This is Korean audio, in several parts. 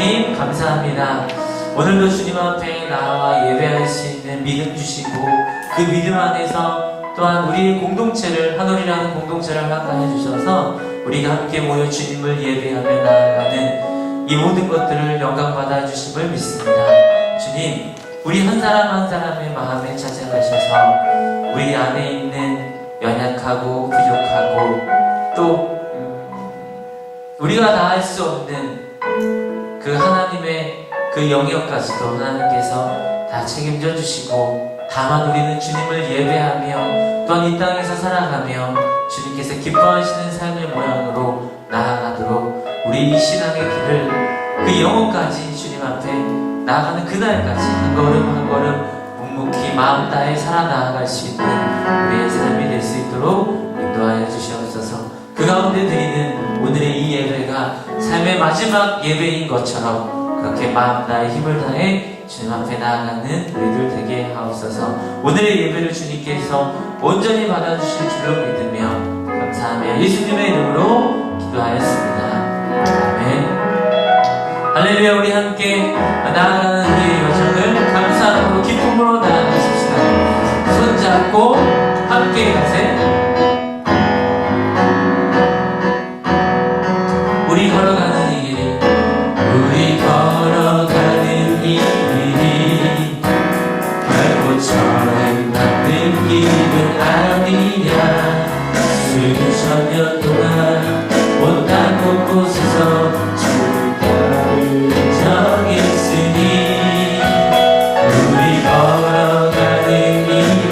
주님 감사합니다. 오늘도 주님 앞에 나와 예배할 수 있는 믿음 주시고 그 믿음 안에서 또한 우리의 공동체를 한올이라는 공동체를 허락하여 주셔서 우리가 함께 모여 주님을 예배하며 나아가는 이 모든 것들을 영광 받아 주심을 믿습니다. 주님, 우리 한 사람 한 사람의 마음에 찾아가셔서 우리 안에 있는 연약하고 부족하고 또 우리가 다 할 수 없는 그 하나님의 그 영역까지도 하나님께서 다 책임져 주시고 다만 우리는 주님을 예배하며 또한 이 땅에서 살아가며 주님께서 기뻐하시는 삶의 모양으로 나아가도록 우리 이 신앙의 길을 그 영혼까지 주님 앞에 나아가는 그날까지 한 걸음 한 걸음 묵묵히 마음 다해 살아나아갈 수 있는 우리의 삶이 될 수 있도록 인도하여 주시옵소서. 그 가운데 드리는 오늘의 이 예배가 삶의 마지막 예배인 것처럼 그렇게 마음 다해 힘을 다해 주님 앞에 나아가는 우리들 되게 하옵소서. 오늘의 예배를 주님께서 온전히 받아주실 줄로 믿으며 감사하며 예수님의 이름으로 기도하였습니다. 아멘. 할렐루야. 우리 함께 나아가는 우리의 여정을 감사함으로 기쁨으로 나아가십시다. 손잡고 함께 가세. 우리 걸어가는 이 길이 우리 걸어가는 이 길이 결코 처음 만든 길은 아니야. 수천 년 동안 온갖 곳곳에서 주가를 정했으니 우리 걸어가는 이 길이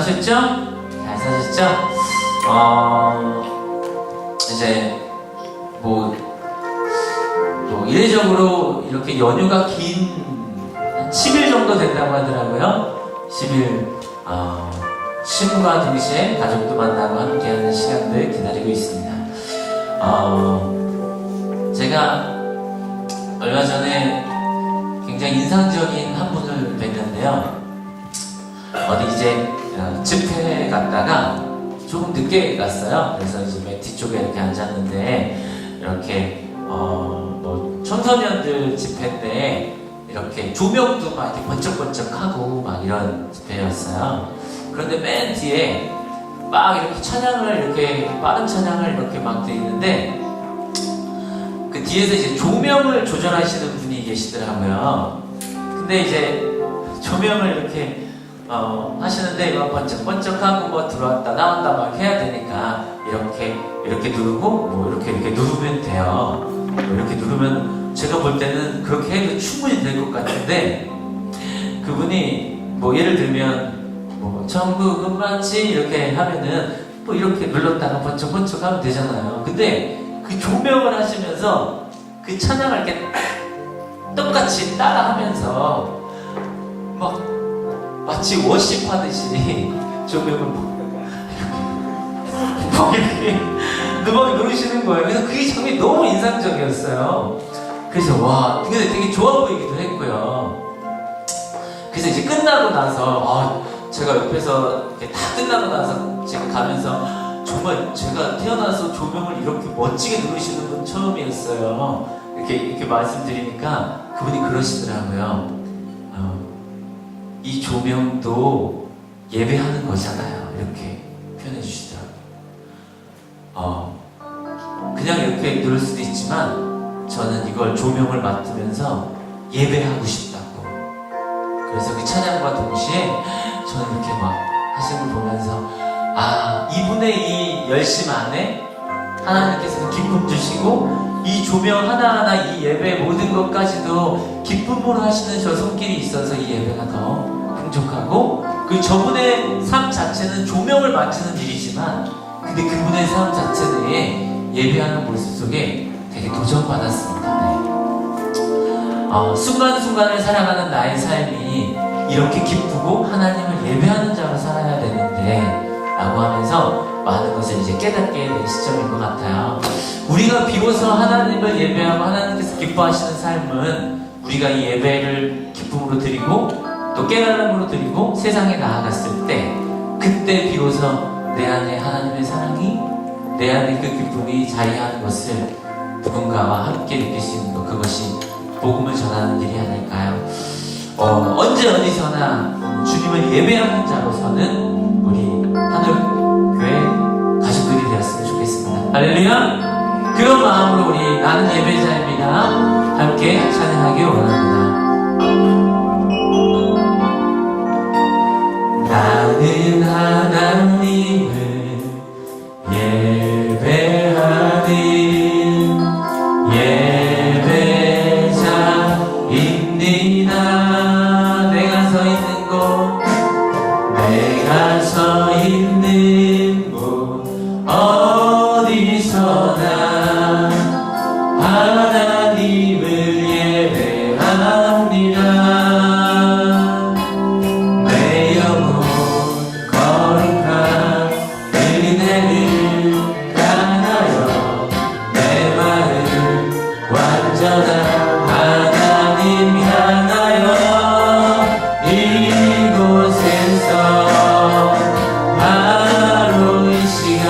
사셨죠? 잘 사셨죠? 이제 뭐 이례적으로 이렇게 연휴가 긴 한 10일 정도 된다고 하더라고요. 10일 쉼과 동시에 가족도 만나고 함께하는 시간들 기다리고 있습니다. 제가 얼마 전에 굉장히 인상적인 한 분을 뵀는데요. 어디 이제 집회에 갔다가 조금 늦게 갔어요. 그래서 이제 맨 뒤쪽에 이렇게 앉았는데 이렇게 뭐 청소년들 집회 때 이렇게 조명도 막 이렇게 번쩍번쩍하고 막 이런 집회였어요. 그런데 맨 뒤에 막 이렇게 찬양을 이렇게 빠른 찬양을 이렇게 막 돼 있는데 그 뒤에서 이제 조명을 조절하시는 분이 계시더라고요. 근데 이제 조명을 이렇게 하시는데 막 번쩍번쩍하고 뭐 들어왔다 나왔다 막 해야 되니까 이렇게 누르고 뭐 이렇게 누르면 돼요. 뭐 이렇게 누르면 제가 볼 때는 그렇게 해도 충분히 될 것 같은데 그분이 뭐 예를 들면 뭐 천국은 마치 이렇게 하면은 뭐 이렇게 눌렀다가 번쩍번쩍 하면 되잖아요. 근데 그 조명을 하시면서 그 찬양을 이렇게 똑같이 따라하면서 막 마치 워십하듯이 조명을 막 이렇게 누르시는 거예요. 그래서 그게 정말 너무 인상적이었어요. 그래서 와, 근데 되게 좋아 보이기도 했고요. 그래서 이제 끝나고 나서 제가 옆에서 이렇게 다 끝나고 나서 제가 가면서 정말 제가 태어나서 조명을 이렇게 멋지게 누르시는 분 처음이었어요. 이렇게 말씀드리니까 그분이 그러시더라고요. 이 조명도 예배하는 거잖아요. 이렇게 표현해 주시더라고요. 그냥 이렇게 누를 수도 있지만 저는 이걸 조명을 맡으면서 예배하고 싶다고. 그래서 그 찬양과 동시에 저는 이렇게 막 하시는 걸 보면서 이분의 이 열심 안에 하나님께서는 기쁨 주시고 이 조명 하나하나 이 예배 모든 것까지도 기쁨으로 하시는 저 손길이 있어서 이 예배가 더 풍족하고 그 저분의 삶 자체는 조명을 맞추는 일이지만 근데 그분의 삶 자체 내에 예배하는 모습 속에 되게 도전받았습니다. 네. 순간순간을 살아가는 나의 삶이 이렇게 기쁘고 하나님을 예배하는 자로 살아야 되는데 라고 하면서 많은 것을 이제 깨닫게 된 시점인 것 같아요. 우리가 비로소 하나님을 예배하고 하나님께서 기뻐하시는 삶은 우리가 이 예배를 기쁨으로 드리고 또 깨달음으로 드리고 세상에 나아갔을 때 그때 비로소 내 안에 하나님의 사랑이 내 안에 그 기쁨이 자리하는 것을 누군가와 함께 느낄 수 있는 것, 그것이 복음을 전하는 일이 아닐까요? 언제 어디서나 주님을 예배하는 자로서는 우리 하늘교회 가족들이 되었으면 좋겠습니다. 할렐루야! 그런 마음으로 우리 나는 예배자입니다. 함께 찬양하기 원합니다. 나는 하나님을 예배하는 예배자입니다. 내가 서 있는 곳 내가 서 있는 곳 어디서나 하나님을 예배합니다. 내 영혼 거룩한 은혜를 따라요. 내 마음 완전한 하나님 향하여 이곳에서 바로 이 시간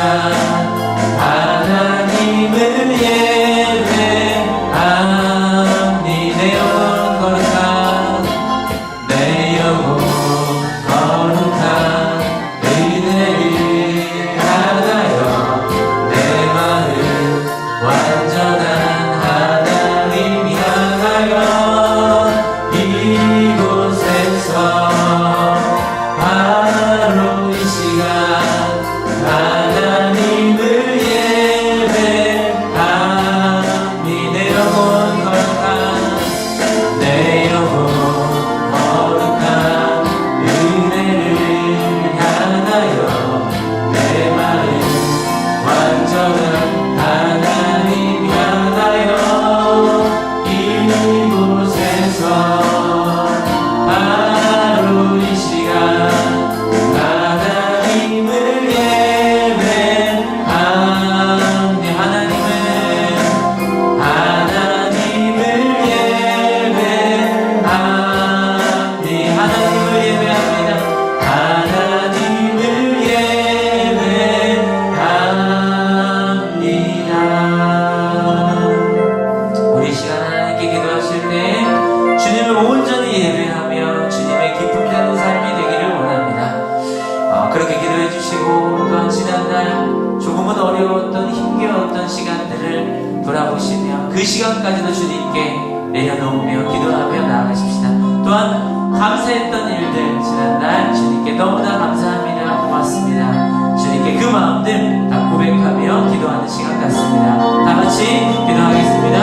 그렇게 기도해 주시고 또한 지난날 조금은 어려웠던 힘겨웠던 시간들을 돌아보시며 그 시간까지도 주님께 내려놓으며 기도하며 나아가십시다. 또한 감사했던 일들 지난날 주님께 너무나 감사합니다. 고맙습니다. 주님께 그 마음들 다 고백하며 기도하는 시간 같습니다. 다 같이 기도하겠습니다.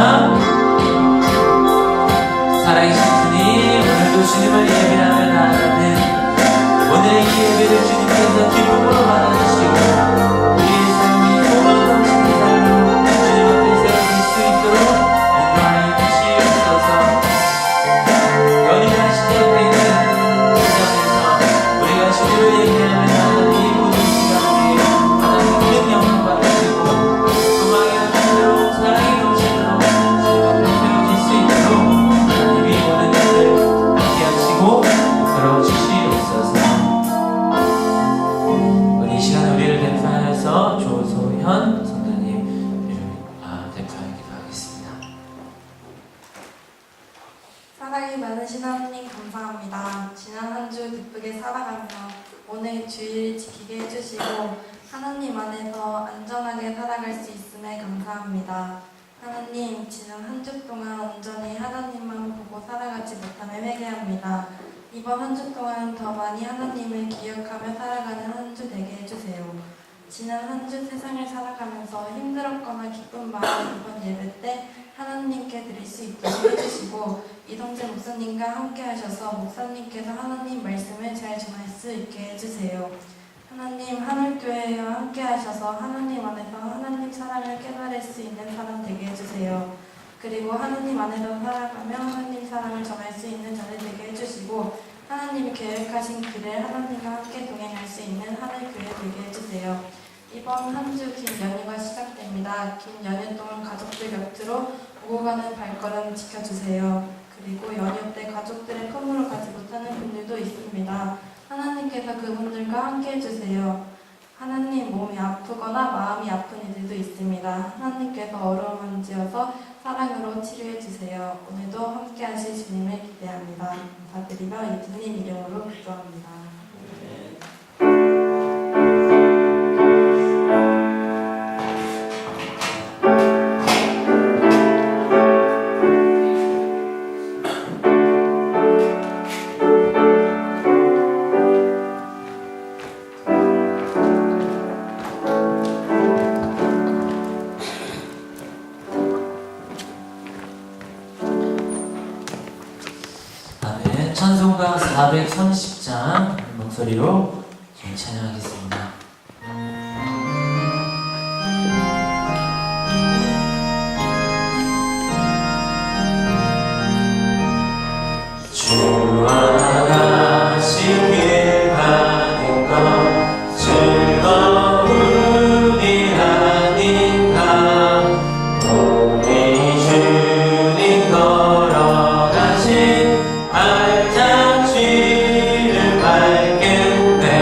살아계신 주님, 오늘도 주님을 예배하며 나아가는 오늘의 이 예배를 주님께서 기쁨으로 받아주시고 우리의 삶이 소망 넘치는 삶으로 주님 앞에 세워질 수 있도록 인도하여 주시옵소서. 연인한 시대에 있는 세상에서 우리가 주님을 예배하며 나아가는 이 모든 시간에 하나님 큰 영광 받으시고 소망의 하나님으로 사랑이 넘치도록 주님 앞에 세워질 수 있도록 하나님이 모든 것을 함께 하시고 이끌어 주시옵소서. 우리 이 시간 우리를 대표하여서 조소현 성도님 대표하기도 하겠습니다. 사랑이 많으신 하나님 감사합니다. 지난 한 주 기쁘게 살아가며 오늘 주일 지키게 해주시고 하나님 안에서 안전하게 살아갈 수 있음에 감사합니다. 하나님, 지난 한 주 동안 온전히 하나님만 보고 살아가지 못함에 회개합니다. 이번 한 주 동안 더 많이 하나님을 기억하며 살아가는 한 주 되게 해주세요. 지난 한 주 세상을 살아가면서 힘들었거나 기쁜 마음 이번 예배 때 하나님께 드릴 수 있도록 해주시고 이동재 목사님과 함께 하셔서 목사님께서 하나님 말씀을 잘 전할 수 있게 해주세요. 하나님, 하늘교회와 함께 하셔서 하나님 안에서 하나님 사랑을 깨달을 수 있는 사람 되게 해주세요. 그리고 하나님 안에서 살아가며 하나님 사랑을 전할 수 있는 자들 되게 해주시고 하나님이 계획하신 길을 하나님과 함께 동행할 수 있는 하늘교회 되게 해주세요. 이번 한 주 긴 연휴가 시작됩니다. 긴 연휴 동안 가족들 곁으로 오고 가는 발걸음 지켜주세요. 그리고 연휴 때 가족들의 품으로 가지 못하는 분들도 있습니다. 하나님께서 그분들과 함께 해주세요. 하나님, 몸이 아프거나 마음이 아픈 이들도 있습니다. 하나님께서 어려움 만지어서 사랑으로 치료해주세요. 오늘도 함께 하실 주님을 기대합니다. 감사드리며 예수님 이름으로 기도합니다. 찬송가 430장 목소리로 좀 찬양하겠습니다. 주와 같이 길 가는 것 즐거움이 아닌가. 우리 주님 걸어가신 발자취를 밟겠네.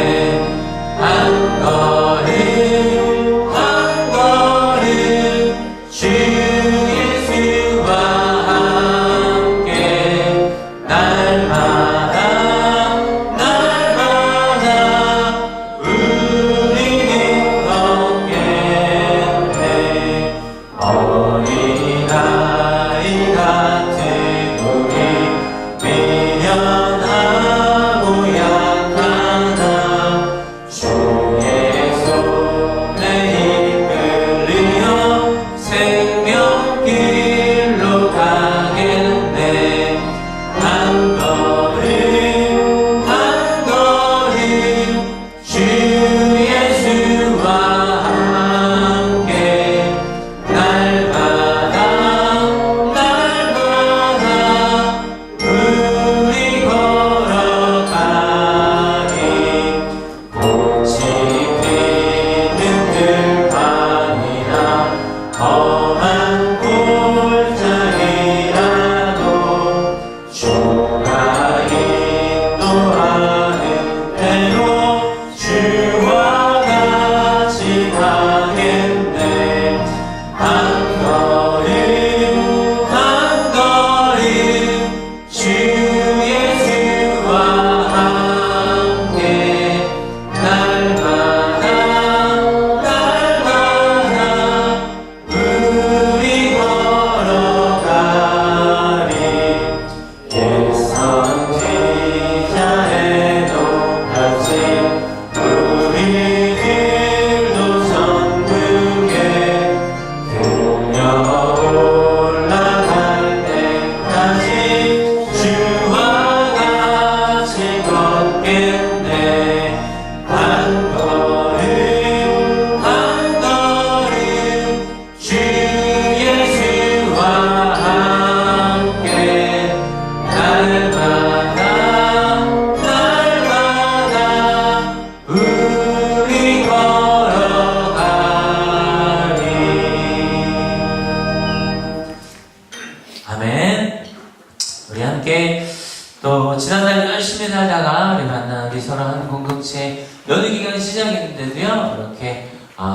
시작인데도요, 이렇게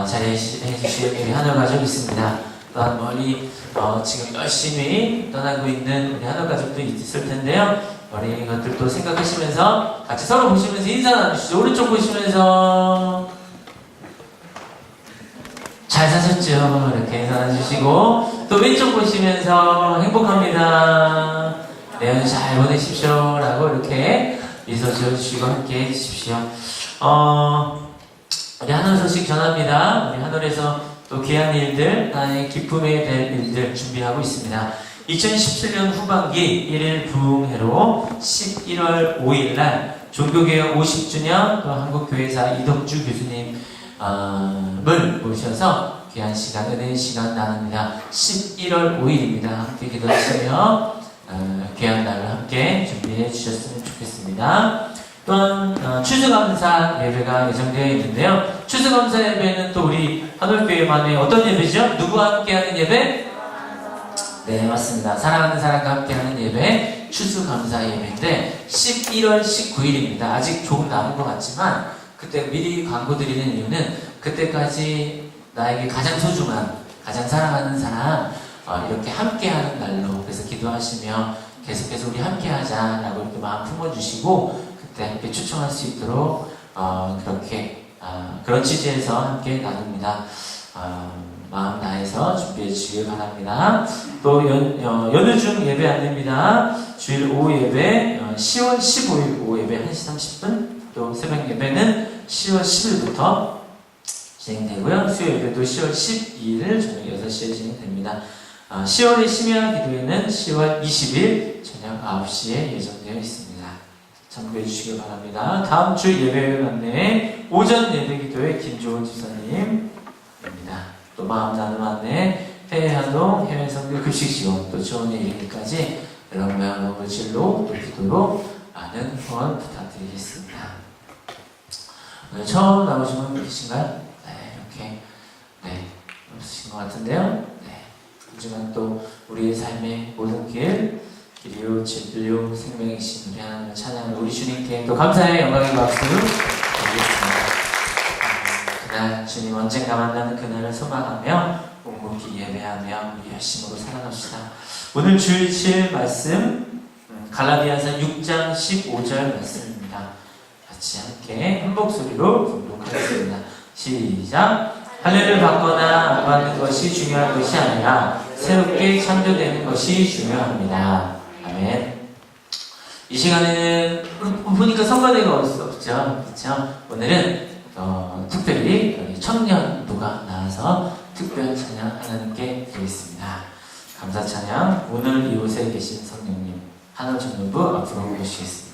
자리해 주실 우리 하늘 가족 있습니다. 또한 멀리 지금 열심히 떠나고 있는 우리 하늘 가족도 있을 텐데요. 우리 이것들도 생각하시면서 같이 서로 보시면서 인사 나누시죠. 오른쪽 보시면서 잘 사셨죠? 이렇게 인사 나누시고, 또 왼쪽 보시면서 행복합니다. 내년 잘 보내십시오. 라고 이렇게 미소 지어주시고 함께 해주십시오. 우리 하늘 소식 전합니다. 우리 하늘에서 또 귀한 일들, 나의 기쁨에 될 일들 준비하고 있습니다. 2017년 후반기 1일 부흥회로 11월 5일날 종교개혁 50주년 또 한국교회사 이덕주 교수님 을 모셔서 귀한 시간, 은혜의 시간 나눕니다. 11월 5일입니다. 함께 기도하시며 귀한 날을 함께 준비해 주셨으면 좋겠습니다. 또한 추수감사 예배가 예정되어 있는데요. 추수감사 예배는 또 우리 하늘교회만의 어떤 예배죠? 누구와 함께하는 예배? 네, 맞습니다. 사랑하는 사람과 함께하는 예배, 추수감사 예배인데 11월 19일입니다. 아직 조금 남은 것 같지만 그때 미리 광고 드리는 이유는 그때까지 나에게 가장 소중한, 가장 사랑하는 사람 이렇게 함께하는 날로, 그래서 기도하시며 계속해서 우리 함께하자라고 이렇게 마음 품어주시고 그때 함께 초청할 수 있도록 그렇게 그런 취지에서 함께 나눕니다. 마음 다해서 준비해 주시길 바랍니다. 또 연휴 중 예배 안내입니다. 주일 오후 예배 10월 15일 오후 예배 1시 30분, 또 새벽 예배는 10월 10일부터 진행되고요. 수요 예배도 10월 12일 저녁 6시에 진행됩니다. 10월의 심야 기도회는 10월 20일 저녁 9시에 예정되어 있습니다. 참고해 주시길 바랍니다. 다음 주 예배 안내 오전 예배 기도회 김조은 집사님입니다. 또 마음 나눔 안내 해외활동, 해외 선교 급식 지원, 또 좋은 일일까지 여러분 마음을 진로 또 기도로 많은 후원 부탁드리겠습니다. 오늘 처음 나오신 분 계신가요? 네, 이렇게 없으신 것 같은데요. 네, 하지만 또 우리의 삶의 모든 길이요 진리요 생명이신 우리 하나님을 찬양하는 우리 주님께 또 감사의 영광의 박수 드리겠습니다. 그날 주님 언젠가 만나는 그날을 소망하며 묵묵히 예배하며 우리 열심으로 살아갑시다. 오늘 주일 7 말씀 갈라디아서 6장 15절 말씀입니다. 같이 함께 한 목소리로 봉독하겠습니다. 시작. 할례를 받거나 안 받는 것이 중요한 것이 아니라 새롭게 창조되는 것이 중요합니다. 아멘. 이 시간에는 보니까 성가대가 없죠. 그렇죠? 오늘은 특별히 청년부가 나와서 특별 찬양 하나님께 드리겠습니다. 감사 찬양 오늘 이곳에 계신 성령님 하늘 청년부 앞으로 모시겠습니다.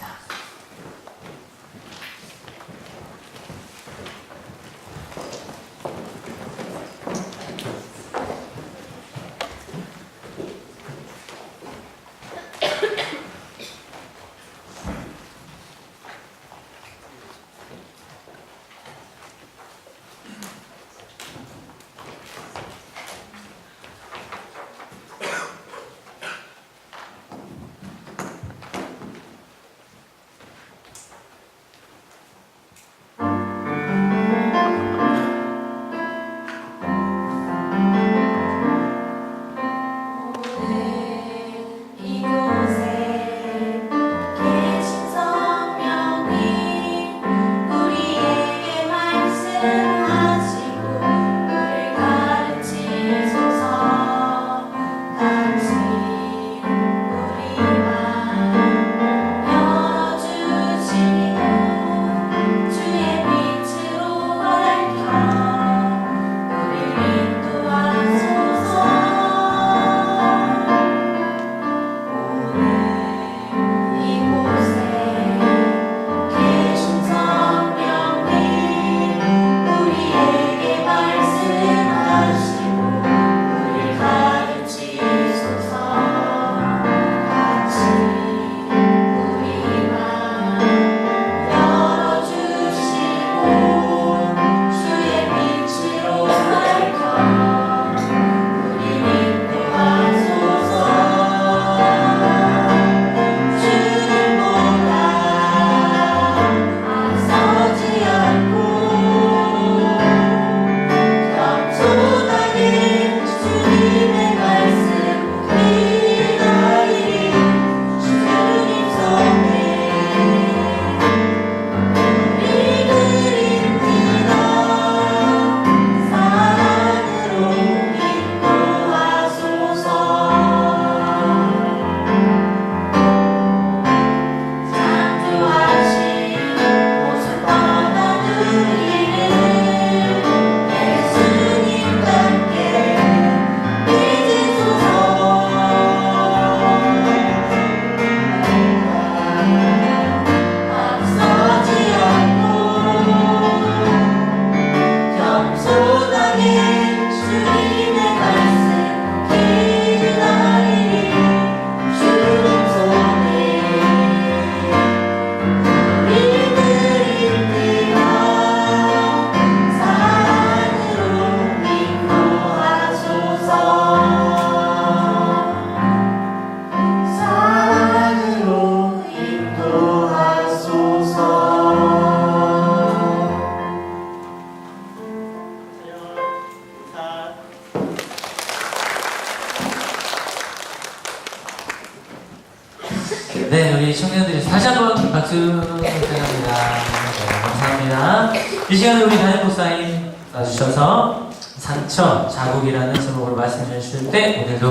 우리 청년들이 다시 한번 박수 부탁드립니다. 네, 감사합니다. 이 시간에 우리 담임 목사님 와주셔서 상처, 자국이라는 제목으로 말씀해 주실 때 오늘도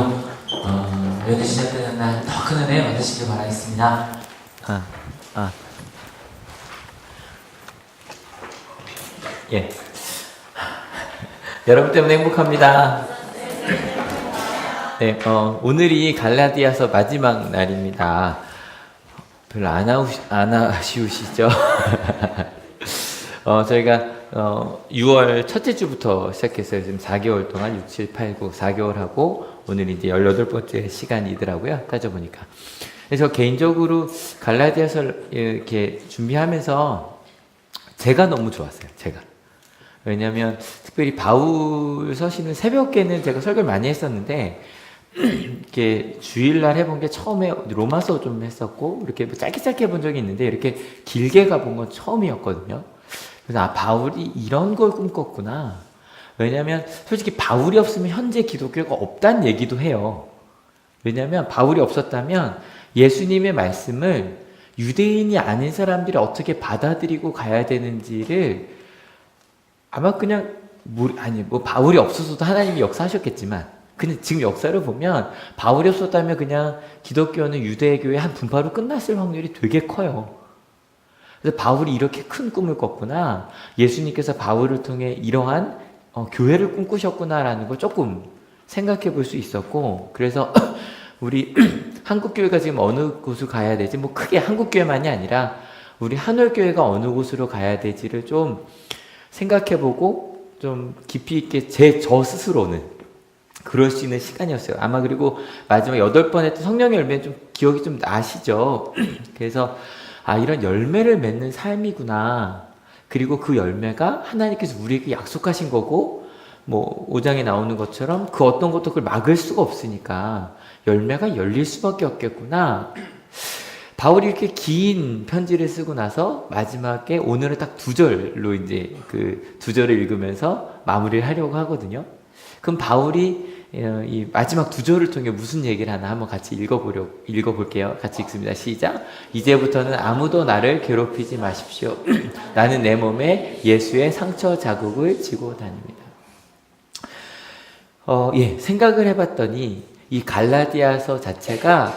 연휴 시작되는 날 더 큰 은혜 받으시길 바라겠습니다. 예. 여러분 때문에 행복합니다. 네, 오늘이 갈라디아서 마지막 날입니다. 별로 안 아쉬우시죠? 저희가 6월 첫째 주부터 시작했어요. 지금 4개월 동안 6, 7, 8, 9, 4개월 하고 오늘이 이제 18번째 시간이더라고요. 따져보니까. 그래서 개인적으로 갈라디아서를 이렇게 준비하면서 제가 너무 좋았어요. 제가. 왜냐하면 특별히 바울 서신은 새벽에는 제가 설교를 많이 했었는데 이렇게 주일날 해본 게 처음에 로마서 좀 했었고 이렇게 짧게 해본 적이 있는데 이렇게 길게 가본 건 처음이었거든요. 그래서 바울이 이런 걸 꿈꿨구나. 왜냐하면 솔직히 바울이 없으면 현재 기독교가 없다는 얘기도 해요. 왜냐하면 바울이 없었다면 예수님의 말씀을 유대인이 아닌 사람들이 어떻게 받아들이고 가야 되는지를 아마 그냥 바울이 없어서도 하나님이 역사하셨겠지만 근데 지금 역사를 보면 바울이 없었다면 그냥 기독교는 유대교의 한 분파로 끝났을 확률이 되게 커요. 그래서 바울이 이렇게 큰 꿈을 꿨구나. 예수님께서 바울을 통해 이러한 교회를 꿈꾸셨구나라는 걸 조금 생각해 볼 수 있었고 그래서 우리 한국교회가 지금 어느 곳으로 가야 되지 뭐 크게 한국교회만이 아니라 우리 한월교회가 어느 곳으로 가야 되지를 좀 생각해보고 좀 깊이 있게 저 스스로는 그럴 수 있는 시간이었어요. 아마 그리고 마지막 8번 했던 성령의 열매는 좀 기억이 좀 나시죠? 그래서 이런 열매를 맺는 삶이구나. 그리고 그 열매가 하나님께서 우리에게 약속하신 거고 뭐 5장에 나오는 것처럼 그 어떤 것도 그걸 막을 수가 없으니까 열매가 열릴 수밖에 없겠구나. 바울이 이렇게 긴 편지를 쓰고 나서 마지막에 오늘은 딱 2절로 이제 그 2절을 읽으면서 마무리를 하려고 하거든요. 그럼 바울이 이 마지막 2절을 통해 무슨 얘기를 하나 한번 같이 읽어볼게요. 같이 읽습니다. 시작. 이제부터는 아무도 나를 괴롭히지 마십시오. 나는 내 몸에 예수의 상처 자국을 지고 다닙니다. 생각을 해봤더니 이 갈라디아서 자체가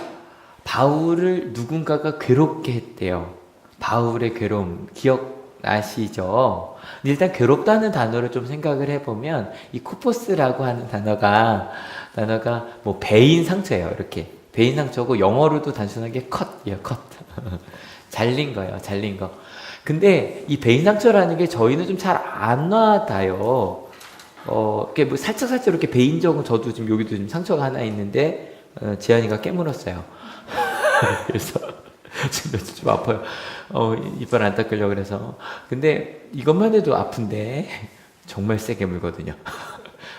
바울을 누군가가 괴롭게 했대요. 바울의 괴로움 기억나시죠? 일단 괴롭다는 단어를 좀 생각을 해보면 이 코포스라고 하는 단어가 뭐 배인 상처예요. 이렇게 배인 상처고 영어로도 단순하게 컷이에요. 컷. 잘린 거예요. 잘린 거. 근데 이 배인 상처라는 게 저희는 좀 잘 안 와닿아요. 이렇게 뭐 살짝 이렇게 배인 적은 저도 지금 여기도 지금 상처가 하나 있는데 지한이가 깨물었어요. 그래서 지금 좀 아파요. 이빨 안 닦으려고 그래서. 근데 이것만 해도 아픈데 정말 세게 물거든요.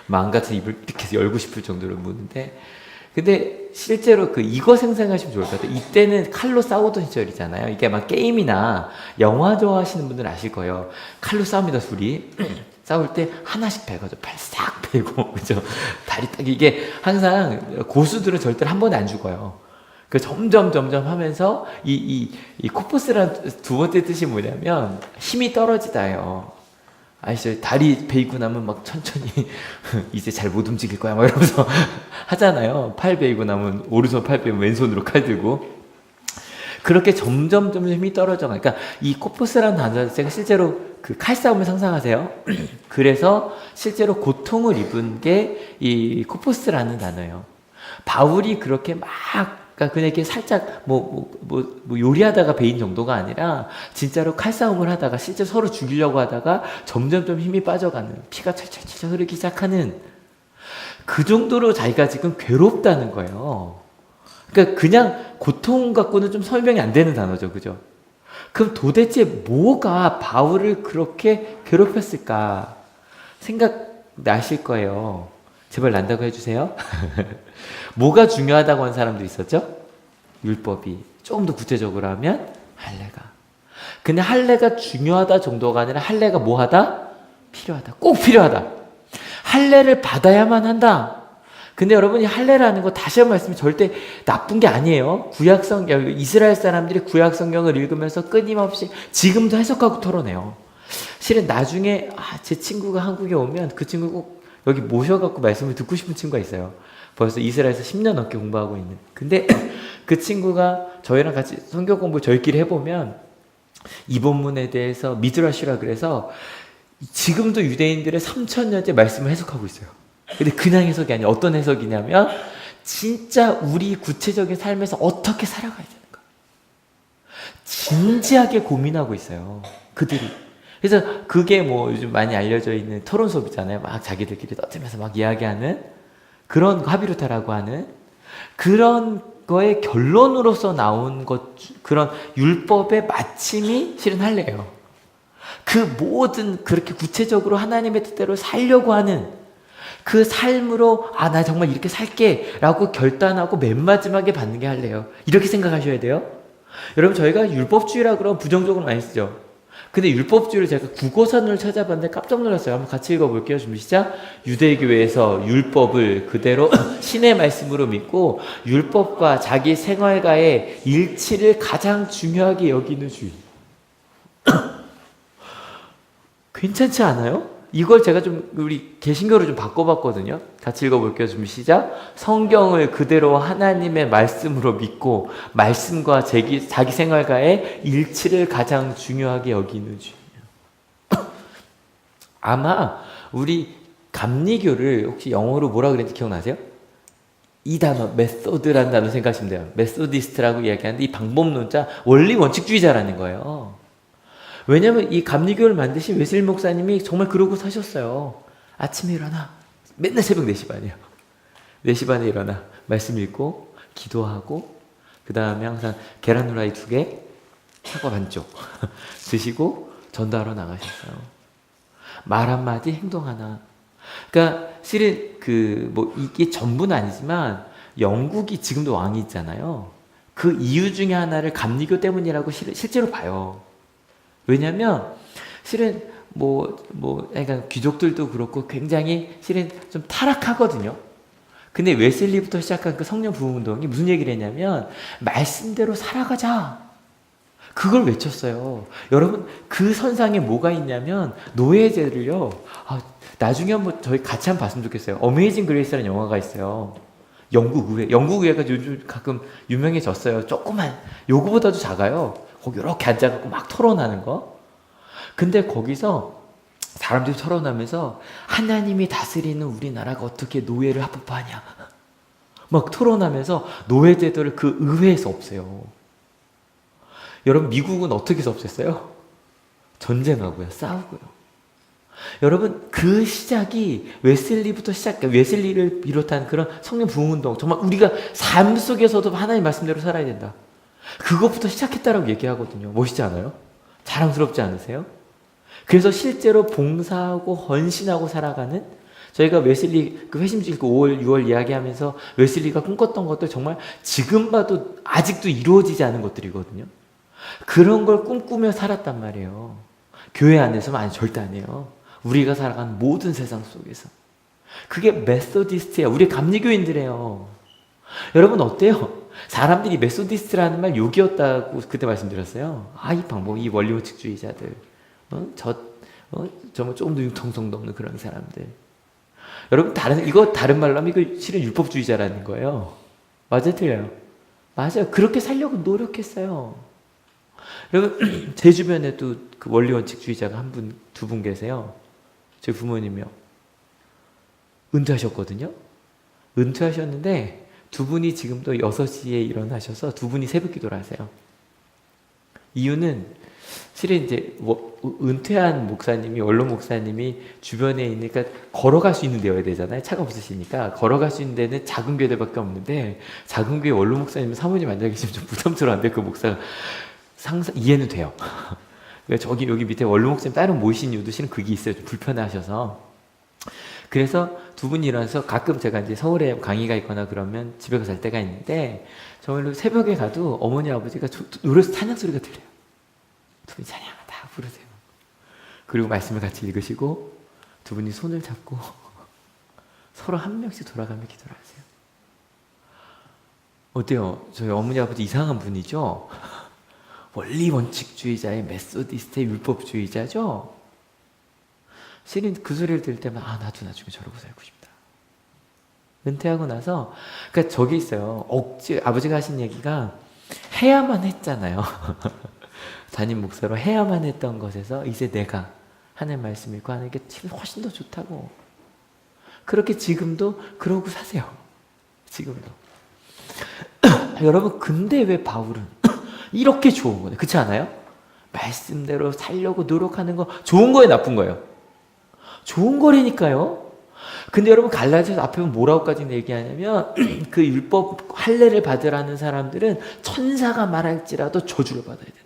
마음 같은 입을 이렇게 열고 싶을 정도로 무는데 근데 실제로 이거 생각하시면 좋을 것 같아요. 이때는 칼로 싸우던 시절이잖아요. 이게 막 게임이나 영화 좋아하시는 분들은 아실 거예요. 칼로 싸웁니다, 둘이. 싸울 때 하나씩 베거죠. 팔 싹 베고, 그죠? 다리 딱, 이게 항상 고수들은 절대로 한 번에 안 죽어요. 그 점점 하면서 이 코포스라는 두 번째 뜻이 뭐냐면 힘이 떨어지다요. 아시죠? 다리 베이고 나면 막 천천히 이제 잘 못 움직일 거야 막 이러면서 하잖아요. 팔 베이고 나면 오른손 팔 베이면 왼손으로 칼 들고 그렇게 점점 힘이 떨어져. 그러니까 이 코포스라는 단어 제가 실제로 그 칼싸움을 상상하세요. 그래서 실제로 고통을 입은 게 이 코포스라는 단어예요. 바울이 그렇게 막 그러니까 그냥 이렇게 살짝 뭐 요리하다가 베인 정도가 아니라 진짜로 칼싸움을 하다가 실제 서로 죽이려고 하다가 점점 힘이 빠져가는 피가 철철 흐르기 시작하는 그 정도로 자기가 지금 괴롭다는 거예요. 그러니까 그냥 고통 갖고는 좀 설명이 안 되는 단어죠. 그죠? 그럼 도대체 뭐가 바울을 그렇게 괴롭혔을까 생각나실 거예요. 제발 난다고 해주세요. 뭐가 중요하다고 한 사람도 있었죠? 율법이. 조금 더 구체적으로 하면 할례가. 근데 할례가 중요하다 정도가 아니라 할례가 뭐하다? 필요하다. 꼭 필요하다. 할례를 받아야만 한다. 근데 여러분이 할례라는 거 다시 한번 말씀이 절대 나쁜 게 아니에요. 이스라엘 사람들이 구약 성경을 읽으면서 끊임없이 지금도 해석하고 토론해요. 실은 나중에 제 친구가 한국에 오면 그 친구 꼭 여기 모셔갖고 말씀을 듣고 싶은 친구가 있어요. 벌써 이스라엘에서 10년 넘게 공부하고 있는. 근데 그 친구가 저희랑 같이 성경 공부 저희끼리 해보면 이 본문에 대해서 미드라시라 그래서 지금도 유대인들의 3000년째 말씀을 해석하고 있어요. 근데 그냥 해석이 아니라 어떤 해석이냐면 진짜 우리 구체적인 삶에서 어떻게 살아가야 되는가 진지하게 고민하고 있어요. 그들이. 그래서 그게 뭐 요즘 많이 알려져 있는 토론 수업이잖아요. 막 자기들끼리 떠들면서 막 이야기하는 그런 하비루타라고 하는 그런 거의 결론으로서 나온 그런 율법의 마침이 실은 할례예요. 그 모든 그렇게 구체적으로 하나님의 뜻대로 살려고 하는 그 삶으로 나 정말 이렇게 살게 라고 결단하고 맨 마지막에 받는 게 할례예요. 이렇게 생각하셔야 돼요. 여러분 저희가 율법주의라 그러면 부정적으로 많이 쓰죠. 근데 율법주의를 제가 국어사전을 찾아봤는데 깜짝 놀랐어요. 한번 같이 읽어볼게요. 준비 시작. 유대교에서 율법을 그대로 신의 말씀으로 믿고 율법과 자기 생활과의 일치를 가장 중요하게 여기는 주의. 괜찮지 않아요? 이걸 제가 좀 우리 개신교로 좀 바꿔봤거든요. 같이 읽어볼게요. 준비 시작. 성경을 그대로 하나님의 말씀으로 믿고 말씀과 자기 생활과의 일치를 가장 중요하게 여기는 주의예요. 아마 우리 감리교를 혹시 영어로 뭐라 그랬는지 기억나세요? 이 단어 메소드라는 단어 생각하시면 돼요. 메소디스트라고 이야기하는데 이 방법론자 원리 원칙주의자라는 거예요. 왜냐면 이 감리교를 만드신 웨슬리 목사님이 정말 그러고 사셨어요. 아침에 일어나 맨날 새벽 4시 반이에요. 4시 반에 일어나 말씀 읽고 기도하고 그 다음에 항상 계란 후라이 2개 사과 반쪽 드시고 전도하러 나가셨어요. 말 한마디 행동 하나. 그러니까 실은 이게 전부는 아니지만 영국이 지금도 왕이 있잖아요. 그 이유 중에 하나를 감리교 때문이라고 실제로 봐요. 왜냐면 실은 그러니까 귀족들도 그렇고 굉장히 실은 좀 타락하거든요. 근데 웨슬리부터 시작한 그 성령 부흥 운동이 무슨 얘기를 했냐면 말씀대로 살아가자. 그걸 외쳤어요. 여러분 그 선상에 뭐가 있냐면 노예제를요. 나중에 한번 저희 같이 한번 봤으면 좋겠어요. 어메이징 그레이스라는 영화가 있어요. 영국 의회가 요즘 가끔 유명해졌어요. 조그만 요거보다도 작아요. 거기 이렇게 앉아갖고 막 토론하는 거. 근데 거기서 사람들이 토론하면서 하나님이 다스리는 우리나라가 어떻게 노예를 합법화하냐. 막 토론하면서 노예 제도를 그 의회에서 없애요. 여러분 미국은 어떻게 해서 없앴어요? 전쟁하고요. 싸우고요. 여러분 그 시작이 웨슬리부터 웨슬리를 비롯한 그런 성령 부흥운동 정말 우리가 삶 속에서도 하나님 말씀대로 살아야 된다. 그것부터 시작했다라고 얘기하거든요. 멋있지 않아요? 자랑스럽지 않으세요? 그래서 실제로 봉사하고 헌신하고 살아가는 저희가 웨슬리 그 회심주일 5월 6월 이야기하면서 웨슬리가 꿈꿨던 것들 정말 지금 봐도 아직도 이루어지지 않은 것들이거든요. 그런 걸 꿈꾸며 살았단 말이에요. 교회 안에서만 아니 절대 아니에요. 우리가 살아가는 모든 세상 속에서. 그게 메소디스트예요. 우리 감리교인들이에요. 여러분 어때요? 사람들이 메소디스트라는 말 욕이었다고 그때 말씀드렸어요. 이 방법, 이 원리원칙주의자들, 정말 조금 더 융통성도 없는 그런 사람들. 여러분 다른 말로 하면 이거 실은 율법주의자라는 거예요. 맞아요, 틀려요? 맞아요. 그렇게 살려고 노력했어요. 여러분 제 주변에도 그 원리원칙주의자가 두 분 계세요. 제 부모님이요. 은퇴하셨거든요. 은퇴하셨는데 두 분이 지금도 6시에 일어나셔서 두 분이 새벽 기도를 하세요. 이유는 실은 이제 은퇴한 목사님이 원로 목사님이 주변에 있으니까 걸어갈 수 있는 데여야 되잖아요. 차가 없으시니까 걸어갈 수 있는 데는 작은 교회들밖에 없는데 작은 교회 원로 목사님 사모님 앉아 계시면 좀 부담스러운데 그 목사가 이해는 돼요. 여기 밑에 원로 목사님 따로 모이신 이유도 실은 그게 있어요. 좀 불편하셔서. 그래서 두 분이 일어나서 가끔 제가 이제 서울에 강의가 있거나 그러면 집에 가서 잘 때가 있는데 정말로 새벽에 가도 어머니 아버지가 노래에서 찬양 소리가 들려요. 두 분이 찬양 다 부르세요. 그리고 말씀을 같이 읽으시고 두 분이 손을 잡고 서로 한 명씩 돌아가며 기도를 하세요. 어때요? 저희 어머니 아버지 이상한 분이죠? 원리 원칙주의자의 메소디스트의 율법주의자죠? 실은 그 소리를 들을 때만 나도 나중에 저러고 살고 싶다. 은퇴하고 나서 그러니까 저기 있어요. 아버지가 하신 얘기가 해야만 했잖아요. 담임 목사로 해야만 했던 것에서 이제 내가 하나님 말씀 읽고 하는 게 훨씬 더 좋다고. 그렇게 지금도 그러고 사세요. 지금도. 여러분 근데 왜 바울은 이렇게 좋은 거예요? 그렇지 않아요? 말씀대로 살려고 노력하는 거 좋은 거예요, 나쁜 거예요? 좋은 거라니까요. 근데 여러분 갈라디아서 앞에 보면 뭐라고까지 얘기하냐면 그 율법 할례를 받으라는 사람들은 천사가 말할지라도 저주를 받아야 된다.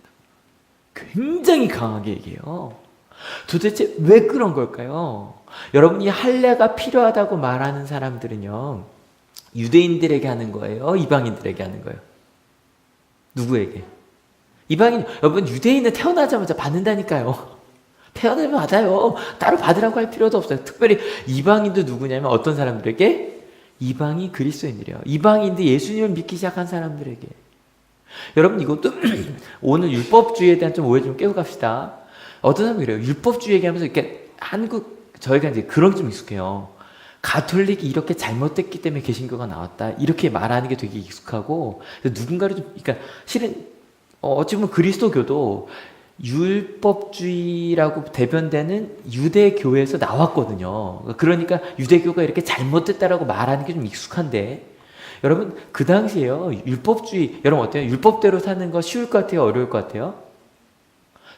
굉장히 강하게 얘기해요. 도대체 왜 그런 걸까요? 여러분 이 할례가 필요하다고 말하는 사람들은요, 유대인들에게 하는 거예요? 이방인들에게 하는 거예요? 누구에게? 이방인, 여러분 유대인은 태어나자마자 받는다니까요. 태어나면 받아요. 따로 받으라고 할 필요도 없어요. 특별히 이방인도 누구냐면 어떤 사람들에게? 이방인 그리스도인들이에요. 이방인들 예수님을 믿기 시작한 사람들에게. 여러분 이것도 오늘 율법주의에 대한 좀 오해 좀 깨고 갑시다. 어떤 사람이 그래요. 율법주의 얘기하면서 이렇게 저희가 이제 그런 좀 익숙해요. 가톨릭이 이렇게 잘못됐기 때문에 개신교가 나왔다. 이렇게 말하는 게 되게 익숙하고, 누군가를 좀, 그러니까 실은 어찌 보면 그리스도교도 율법주의라고 대변되는 유대교에서 나왔거든요. 그러니까 유대교가 이렇게 잘못됐다라고 말하는 게 좀 익숙한데, 여러분 그 당시에요. 율법주의, 여러분 어때요? 율법대로 사는 거 쉬울 것 같아요? 어려울 것 같아요?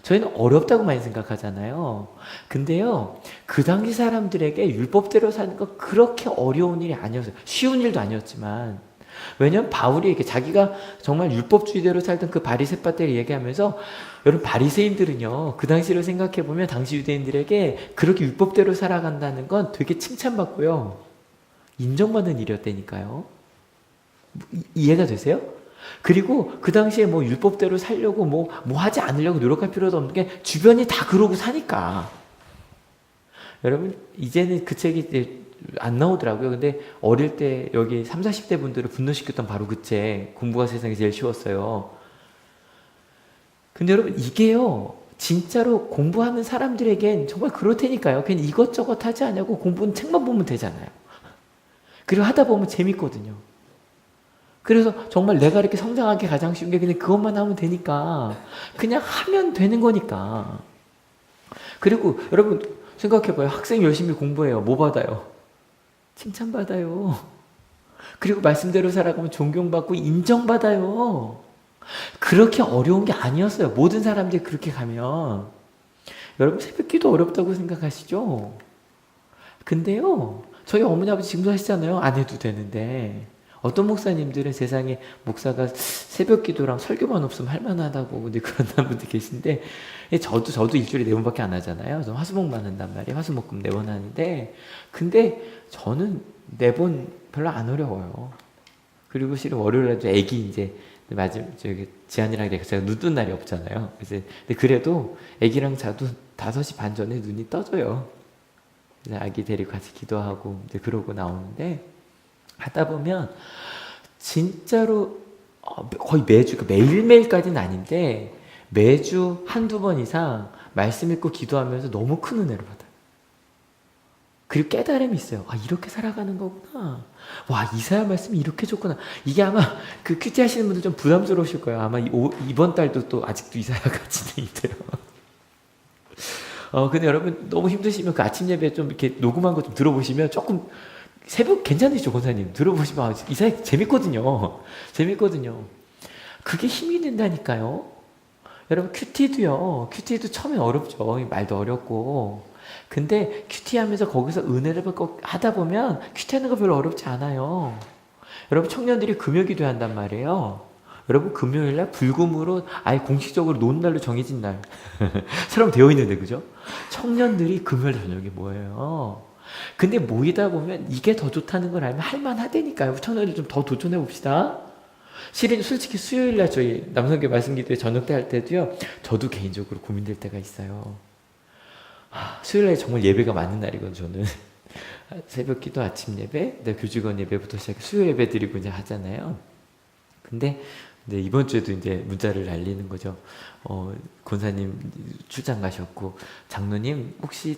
저희는 어렵다고 많이 생각하잖아요. 근데요, 그 당시 사람들에게 율법대로 사는 거 그렇게 어려운 일이 아니었어요. 쉬운 일도 아니었지만. 왜냐면 바울이 이렇게 자기가 정말 율법주의대로 살던 그 바리새파 때를 얘기하면서, 여러분 바리새인들은요, 그 당시를 생각해보면 당시 유대인들에게 그렇게 율법대로 살아간다는 건 되게 칭찬받고요, 인정받는 일이었다니까요. 이해가 되세요? 그리고 그 당시에 뭐 율법대로 살려고 뭐 하지 않으려고 노력할 필요도 없는 게 주변이 다 그러고 사니까. 여러분 이제는 그 책이 이제 안 나오더라고요. 근데 어릴 때 여기 30, 40대 분들을 분노시켰던 바로 그 책, 공부가 세상에 제일 쉬웠어요. 근데 여러분 이게요, 진짜로 공부하는 사람들에겐 정말 그렇다니까요. 그냥 이것저것 하지 않냐고 공부는 책만 보면 되잖아요. 그리고 하다 보면 재밌거든요. 그래서 정말 내가 이렇게 성장하기 가장 쉬운 게 그냥 그것만 하면 되니까, 그냥 하면 되는 거니까. 그리고 여러분 생각해봐요. 학생 열심히 공부해요. 뭐 받아요? 칭찬받아요. 그리고 말씀대로 살아가면 존경받고 인정받아요. 그렇게 어려운 게 아니었어요. 모든 사람들이 그렇게 가면. 여러분 새벽기도 어렵다고 생각하시죠? 근데요, 저희 어머니 아버지 지금도 하시잖아요. 안 해도 되는데. 어떤 목사님들은 세상에 목사가 새벽 기도랑 설교만 없으면 할만하다고 근데 그런 분들 계신데, 저도 일주일에 4번밖에 안 하잖아요. 저는 화수목만 한단 말이에요. 화수목금 4번 하는데, 근데 저는 4번 별로 안 어려워요. 그리고 실은 월요일에도 애기 이제 저기 지한이랑 제가 눈 뜬 날이 없잖아요. 근데 그래도 애기랑 자도 5시 반 전에 눈이 떠져요. 그래서 아기 데리고 같이 기도하고 이제 그러고 나오는데, 하다 보면 진짜로 거의 매주, 매일매일까지는 아닌데 매주 한두 번 이상 말씀 읽고 기도하면서 너무 큰 은혜를 받아요. 그리고 깨달음이 있어요. 이렇게 살아가는 거구나. 와, 이사야 말씀이 이렇게 좋구나. 이게 아마 그 큐티 하시는 분들 좀 부담스러우실 거예요. 아마 이번 달도 또 아직도 이사야가 진행이 돼요. 근데 여러분 너무 힘드시면 그 아침 예배 좀 이렇게 녹음한 거 좀 들어보시면 조금 새벽 괜찮으시죠, 권사님? 들어보시면 이사야 재밌거든요. 재밌거든요. 그게 힘이 된다니까요. 여러분 큐티도 처음에 어렵죠. 말도 어렵고. 근데 큐티 하면서 거기서 은혜를 받고 하다 보면 큐티 하는 거 별로 어렵지 않아요. 여러분 청년들이 금요기도 한단 말이에요. 여러분 금요일날 불금으로 아예 공식적으로 노는 날로 정해진 날 처럼 되어 있는데, 그죠? 청년들이 금요일 저녁에 뭐예요? 근데 모이다 보면 이게 더 좋다는 걸 알면 할만하다니까요. 청년들 좀 더 도전해 봅시다. 실은 솔직히 수요일날 저희 남성교 말씀기도회 저녁 때 할 때도요, 저도 개인적으로 고민될 때가 있어요. 수요일날 정말 예배가 많은 날이거든요, 저는. 새벽 기도, 아침 예배, 교직원 예배부터 시작해 수요 예배 드리고 이제 하잖아요. 근데 이번 주에도 이제 문자를 날리는 거죠. 권사님 출장 가셨고, 장로님 혹시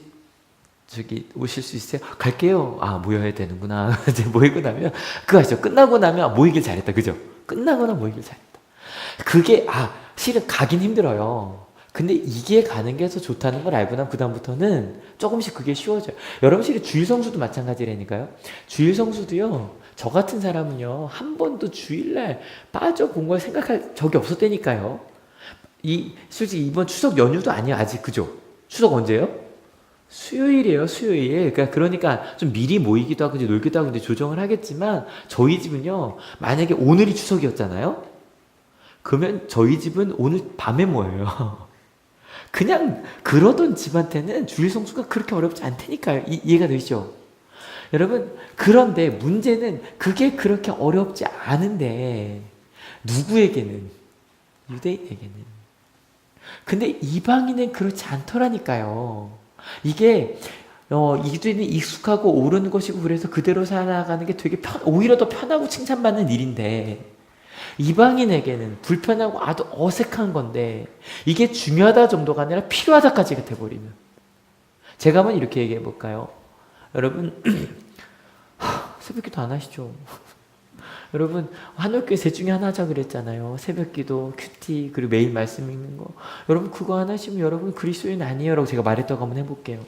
저기 오실 수 있어요? 갈게요. 아, 모여야 되는구나. 이제 모이고 나면 그거 아시죠? 끝나고 나면 모이길 잘했다. 그죠? 끝나거나 모이길 잘했다. 그게 실은 가긴 힘들어요. 근데 이게 가는 게 더 좋다는 걸 알고 나면 그다음부터는 조금씩 그게 쉬워져요. 여러분 실은 주일 성수도 마찬가지라니까요. 주일 성수도요. 저 같은 사람은요. 한 번도 주일날 빠져본 걸 생각할 적이 없었다니까요. 솔직히 이번 추석 연휴도 아니에요. 아직. 그죠? 추석 언제예요? 수요일이에요. 수요일. 그러니까 좀 미리 모이기도 하고 이제 놀기도 하고 이제 조정을 하겠지만 저희 집은요. 만약에 오늘이 추석이었잖아요. 그러면 저희 집은 오늘 밤에 모여요. 그냥 그러던 집한테는 주일 성수가 그렇게 어렵지 않다니까요. 이해가 되시죠? 여러분, 그런데 문제는 그게 그렇게 어렵지 않은데 누구에게는? 유대인에게는. 근데 이방인은 그렇지 않더라니까요. 이게 이두에는 익숙하고 옳은 것이고 그래서 그대로 살아가는 게 되게 오히려 더 편하고 칭찬받는 일인데 이방인에게는 불편하고 아주 어색한 건데 이게 중요하다 정도가 아니라 필요하다까지 돼버리면 제가 한번 이렇게 얘기해 볼까요? 여러분 새벽기도 안 하시죠? 여러분 한올교회 셋 중에 하나 하자 그랬잖아요. 새벽기도, 큐티, 그리고 매일 말씀 읽는 거. 여러분 그거 안 하시면 여러분 그리스도인 아니에요 라고 제가 말했다고 한번 해볼게요.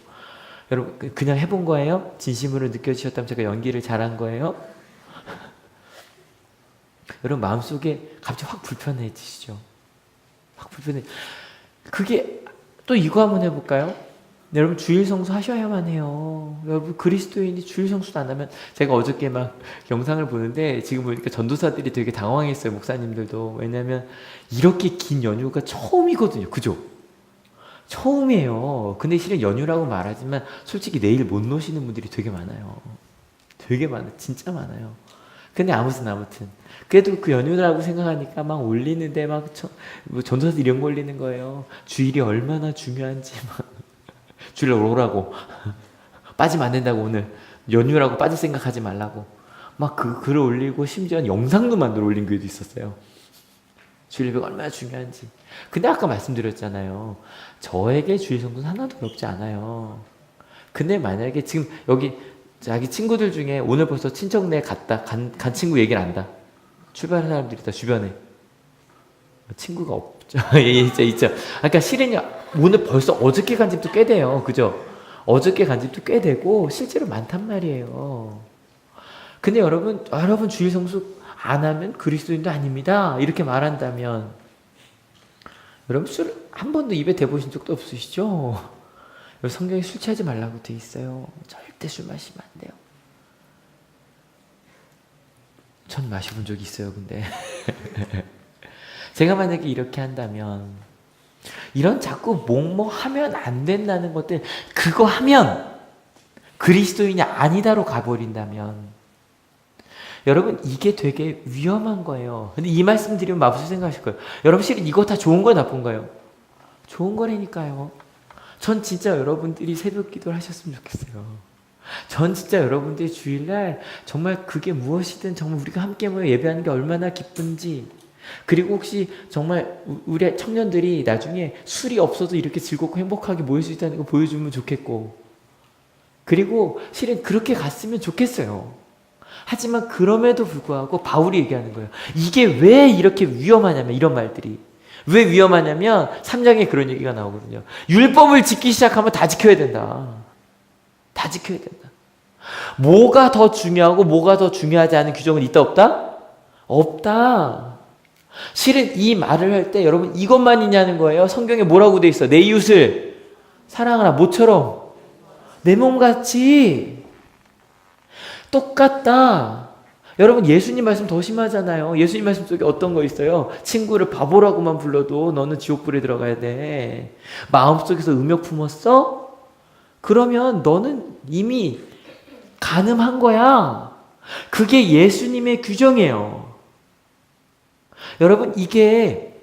여러분 그냥 해본 거예요? 진심으로 느껴지셨다면 제가 연기를 잘한 거예요? 여러분 마음속에 갑자기 확 불편해지시죠? 확 불편해. 그게 또 이거 한번 해볼까요? 여러분 주일 성수 하셔야만 해요. 여러분 그리스도인이 주일 성수도 안 하면 제가 어저께 막 영상을 보는데 지금 보니까 전도사들이 되게 당황했어요. 목사님들도. 왜냐면 이렇게 긴 연휴가 처음이거든요. 그죠? 처음이에요. 근데 실은 연휴라고 말하지만 솔직히 내일 못 노시는 분들이 되게 많아요. 되게 많아요. 진짜 많아요. 근데 아무튼 그래도 그 연휴라고 생각하니까 막 올리는데 막 전도사들 이런 거 올리는 거예요. 주일이 얼마나 중요한지 막 주일날 오라고 빠지면 안 된다고 오늘 연휴라고 빠질 생각하지 말라고 막 그 글을 올리고 심지어 영상도 만들어 올린 교회도 있었어요. 주일 예배가 얼마나 중요한지. 근데 아까 말씀드렸잖아요. 저에게 주일 성수는 하나도 어렵지 않아요. 근데 만약에 지금 여기 자기 친구들 중에 오늘 벌써 친척네 간 친구 얘기를 안다. 출발한 사람들이 다 주변에 친구가 없죠. 있죠. 그러니까 실은요 오늘 벌써 어저께 간 집도 꽤 돼요. 그죠? 어저께 간 집도 꽤 되고 실제로 많단 말이에요. 근데 여러분 주일 성수 안 하면 그리스도인도 아닙니다. 이렇게 말한다면 여러분 술 한 번도 입에 대보신 적도 없으시죠? 성경에 술 취하지 말라고 돼 있어요. 절대 술 마시면 안 돼요. 전 마셔본 적이 있어요. 근데 제가 만약에 이렇게 한다면 이런 자꾸 뭐뭐 하면 안 된다는 것들 그거 하면 그리스도인이 아니다로 가버린다면 여러분 이게 되게 위험한 거예요. 근데 이 말씀 드리면 마부수 생각하실 거예요. 여러분 실은 이거 다 좋은 거예요, 나쁜 거예요? 좋은 거라니까요. 전 진짜 여러분들이 새벽 기도를 하셨으면 좋겠어요. 전 진짜 여러분들이 주일날 정말 그게 무엇이든 정말 우리가 함께 모여 예배하는 게 얼마나 기쁜지, 그리고 혹시 정말 우리 청년들이 나중에 술이 없어도 이렇게 즐겁고 행복하게 모일 수 있다는 거 보여주면 좋겠고, 그리고 실은 그렇게 갔으면 좋겠어요. 하지만 그럼에도 불구하고 바울이 얘기하는 거예요. 이게 왜 이렇게 위험하냐면, 이런 말들이 왜 위험하냐면 3장에 그런 얘기가 나오거든요. 율법을 지키기 시작하면 다 지켜야 된다. 다 지켜야 된다. 뭐가 더 중요하고 뭐가 더 중요하지 않은 규정은 있다 없다? 없다. 실은 이 말을 할 때 여러분 이것만 있냐는 거예요. 성경에 뭐라고 돼 있어? 내 이웃을 사랑하라. 뭐처럼? 내 몸같이. 똑같다. 여러분 예수님 말씀 더 심하잖아요. 예수님 말씀 속에 어떤 거 있어요? 친구를 바보라고만 불러도 너는 지옥불에 들어가야 돼. 마음속에서 음욕 품었어? 그러면 너는 이미 간음한 거야. 그게 예수님의 규정이에요. 여러분 이게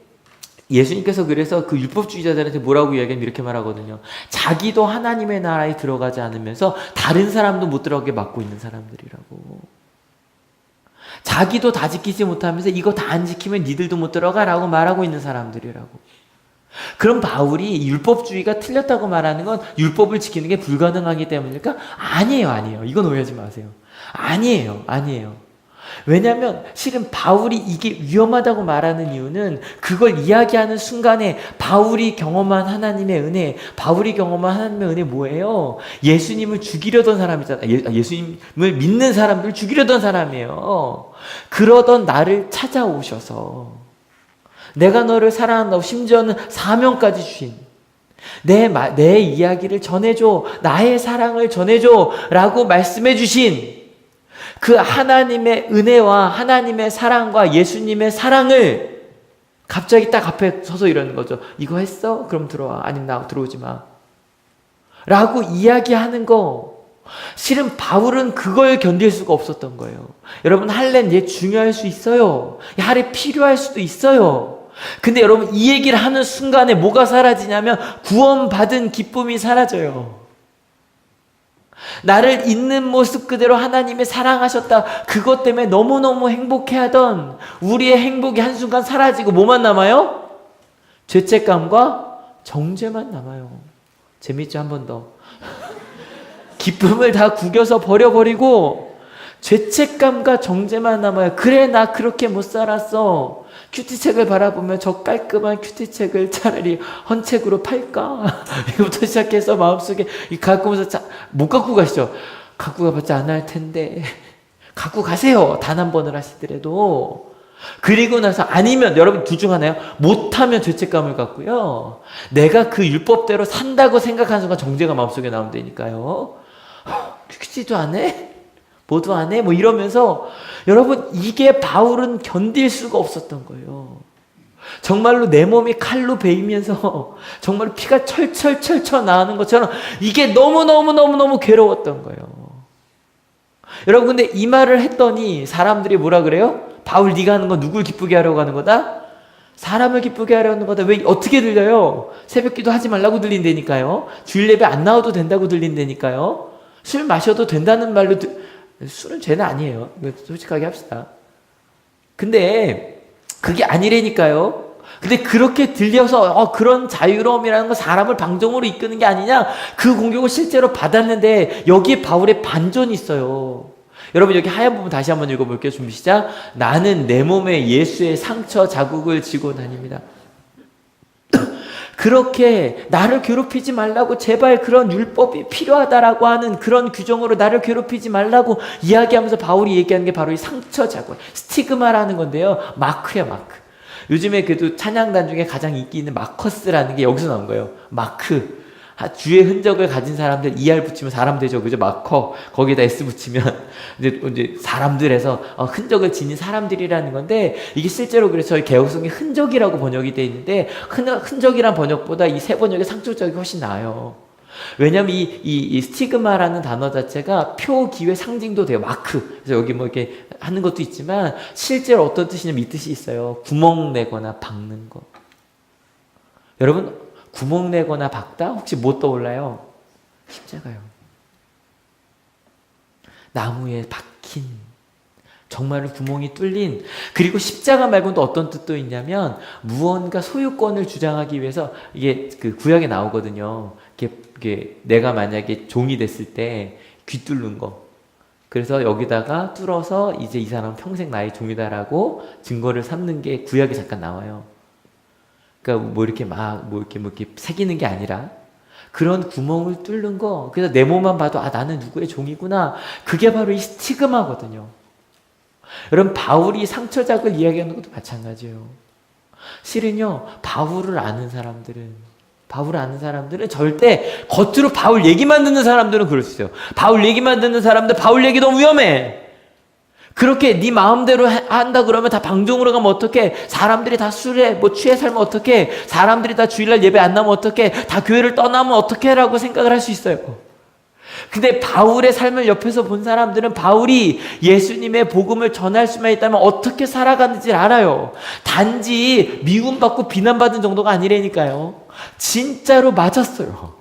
예수님께서 그래서 그 율법주의자들한테 뭐라고 이야기하면 이렇게 말하거든요. 자기도 하나님의 나라에 들어가지 않으면서 다른 사람도 못 들어가게 막고 있는 사람들이라고. 자기도 다 지키지 못하면서 이거 다 안 지키면 니들도 못 들어가라고 말하고 있는 사람들이라고. 그럼 바울이 율법주의가 틀렸다고 말하는 건 율법을 지키는 게 불가능하기 때문일까? 아니에요. 이건 오해하지 마세요. 아니에요. 왜냐하면 실은 바울이 이게 위험하다고 말하는 이유는 그걸 이야기하는 순간에 바울이 경험한 하나님의 은혜 뭐예요? 예수님을 죽이려던 사람이잖아요. 예수님을 믿는 사람들을 죽이려던 사람이에요. 그러던 나를 찾아오셔서 내가 너를 사랑한다고 심지어는 사명까지 주신 내 이야기를 전해줘, 나의 사랑을 전해줘 라고 말씀해 주신 그 하나님의 은혜와 하나님의 사랑과 예수님의 사랑을 갑자기 딱 앞에 서서 이러는 거죠. 이거 했어? 그럼 들어와. 아니면 나 들어오지 마. 라고 이야기하는 거. 실은 바울은 그걸 견딜 수가 없었던 거예요. 여러분, 할례는 중요할 수 있어요. 할례 필요할 수도 있어요. 근데 여러분, 이 얘기를 하는 순간에 뭐가 사라지냐면 구원받은 기쁨이 사라져요. 나를 있는 모습 그대로 하나님이 사랑하셨다. 그것 때문에 너무너무 행복해하던 우리의 행복이 한순간 사라지고 뭐만 남아요? 죄책감과 정죄만 남아요. 재밌죠? 한 번 더. 기쁨을 다 구겨서 버려버리고 죄책감과 정죄만 남아요. 그래, 나 그렇게 못 살았어. 큐티책을 바라보면 저 깔끔한 큐티책을 차라리 헌책으로 팔까? 이거부터 시작해서 마음속에 갖고 오면서 못 갖고 가시죠. 갖고 가봤자 안 할 텐데. 갖고 가세요. 단 한 번을 하시더라도. 그리고 나서 아니면 여러분 둘 중 하나요. 못하면 죄책감을 갖고요. 내가 그 율법대로 산다고 생각하는 순간 정죄가 마음속에 나오면 되니까요. 큐티도 안 해? 뭐도 안 해? 뭐 이러면서 여러분 이게 바울은 견딜 수가 없었던 거예요. 정말로 내 몸이 칼로 베이면서 정말 피가 철철철철 나는 것처럼 이게 너무너무 괴로웠던 거예요. 여러분 근데 이 말을 했더니 사람들이 뭐라 그래요? 바울 네가 하는 건 누굴 기쁘게 하려고 하는 거다? 사람을 기쁘게 하려는 거다. 왜 어떻게 들려요? 새벽기도 하지 말라고 들린다니까요. 주일 예배 안 나와도 된다고 들린다니까요. 술 마셔도 된다는 말로 술은 죄는 아니에요. 솔직하게 합시다. 근데 그게 아니라니까요. 근데 그렇게 들려서 그런 자유로움이라는 건 사람을 방종으로 이끄는 게 아니냐? 그 공격을 실제로 받았는데 여기에 바울의 반전이 있어요. 여러분 여기 하얀 부분 다시 한번 읽어볼게요. 준비 시작. 나는 내 몸에 예수의 상처 자국을 지고 다닙니다. 그렇게 나를 괴롭히지 말라고 제발 그런 율법이 필요하다라고 하는 그런 규정으로 나를 괴롭히지 말라고 이야기하면서 바울이 얘기하는 게 바로 이 상처 자국, 스티그마라는 건데요. 마크야, 마크. 요즘에 그래도 찬양단 중에 가장 인기 있는 마커스라는 게 여기서 나온 거예요. 마크. 주의 흔적을 가진 사람들 ER 붙이면 사람 되죠. 그죠? 마커. 거기에다 S 붙이면 이제 사람들에서 흔적을 지닌 사람들이라는 건데 이게 실제로 그래서 저희 개혁성이 흔적이라고 번역이 되어 있는데 흔적이란 번역보다 이 세 번역의 상조적이 훨씬 나아요. 왜냐면 이 스티그마라는 단어 자체가 표, 기회, 상징도 돼요. 마크. 그래서 여기 뭐 이렇게 하는 것도 있지만 실제로 어떤 뜻이냐면 이 뜻이 있어요. 구멍 내거나 박는 거. 여러분 구멍 내거나 박다? 혹시 뭐 떠올라요? 십자가요. 나무에 박힌 정말로 구멍이 뚫린 그리고 십자가 말고는 또 어떤 뜻도 있냐면 무언가 소유권을 주장하기 위해서 이게 그 구약에 나오거든요. 이게 내가 만약에 종이 됐을 때 귀 뚫는 거. 그래서 여기다가 뚫어서 이제 이 사람은 평생 나의 종이다라고 증거를 삼는 게 구약에 잠깐 나와요. 그러니까 뭐 이렇게 새기는 게 아니라 그런 구멍을 뚫는 거. 그래서 내 몸만 봐도 나는 누구의 종이구나. 그게 바로 이 스티그마거든요. 여러분 바울이 상처작을 이야기하는 것도 마찬가지예요. 실은요 바울을 아는 사람들은 절대 겉으로 바울 얘기만 듣는 사람들은 그럴 수 있어요. 바울 얘기만 듣는 사람들 바울 얘기 너무 위험해. 그렇게 네 마음대로 한다 그러면 다 방종으로 가면 어떡해? 사람들이 다 술에 취해 살면 어떡해? 사람들이 다 주일날 예배 안 나면 어떡해? 다 교회를 떠나면 어떡해? 라고 생각을 할 수 있어요. 근데 바울의 삶을 옆에서 본 사람들은 바울이 예수님의 복음을 전할 수만 있다면 어떻게 살아가는지 알아요. 단지 미움받고 비난받은 정도가 아니라니까요. 진짜로 맞았어요.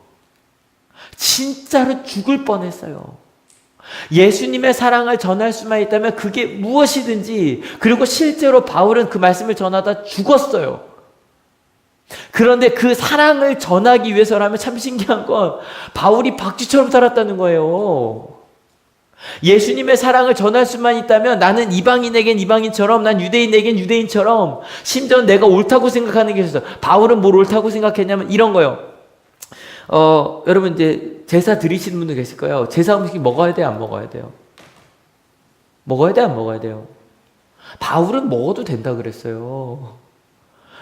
진짜로 죽을 뻔했어요. 예수님의 사랑을 전할 수만 있다면 그게 무엇이든지, 그리고 실제로 바울은 그 말씀을 전하다 죽었어요. 그런데 그 사랑을 전하기 위해서라면 참 신기한 건 바울이 박쥐처럼 살았다는 거예요. 예수님의 사랑을 전할 수만 있다면 나는 이방인에겐 이방인처럼, 난 유대인에겐 유대인처럼, 심지어 내가 옳다고 생각하는 게 있어요. 바울은 뭘 옳다고 생각했냐면 이런 거요. 여러분 이제 제사 드리시는 분들 계실 거예요. 제사 음식이 먹어야 돼요, 안 먹어야 돼요? 먹어야 돼요, 안 먹어야 돼요? 바울은 먹어도 된다 그랬어요.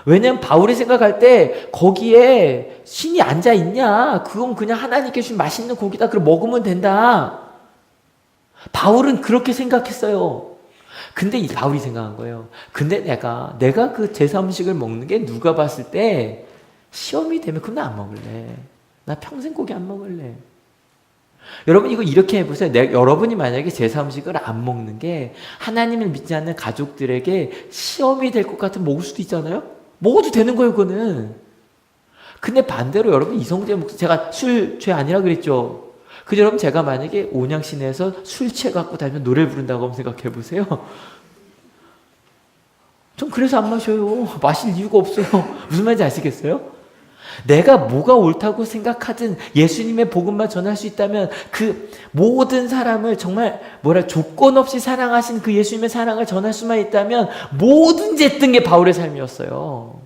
왜냐면 바울이 생각할 때 거기에 신이 앉아 있냐? 그건 그냥 하나님께 주신 맛있는 고기다. 그럼 먹으면 된다. 바울은 그렇게 생각했어요. 근데 이 바울이 생각한 거예요. 근데 내가 그 제사 음식을 먹는 게 누가 봤을 때 시험이 되면 그럼 나 안 먹을래. 나 평생 고기 안 먹을래. 여러분 이거 이렇게 해보세요. 여러분이 만약에 제사 음식을 안 먹는 게 하나님을 믿지 않는 가족들에게 시험이 될 것 같으면 먹을 수도 있잖아요. 먹어도 되는 거예요, 그거는. 근데 반대로 여러분 이성재 목사, 제가 술 죄 아니라 그랬죠. 그죠? 여러분 제가 만약에 온양시내에서 술 취해 갖고 다니면 노래를 부른다고 한번 생각해 보세요. 전 그래서 안 마셔요. 마실 이유가 없어요. 무슨 말인지 아시겠어요? 내가 뭐가 옳다고 생각하든 예수님의 복음만 전할 수 있다면 그 모든 사람을 정말 조건 없이 사랑하신 그 예수님의 사랑을 전할 수만 있다면 뭐든지 했던 게 바울의 삶이었어요.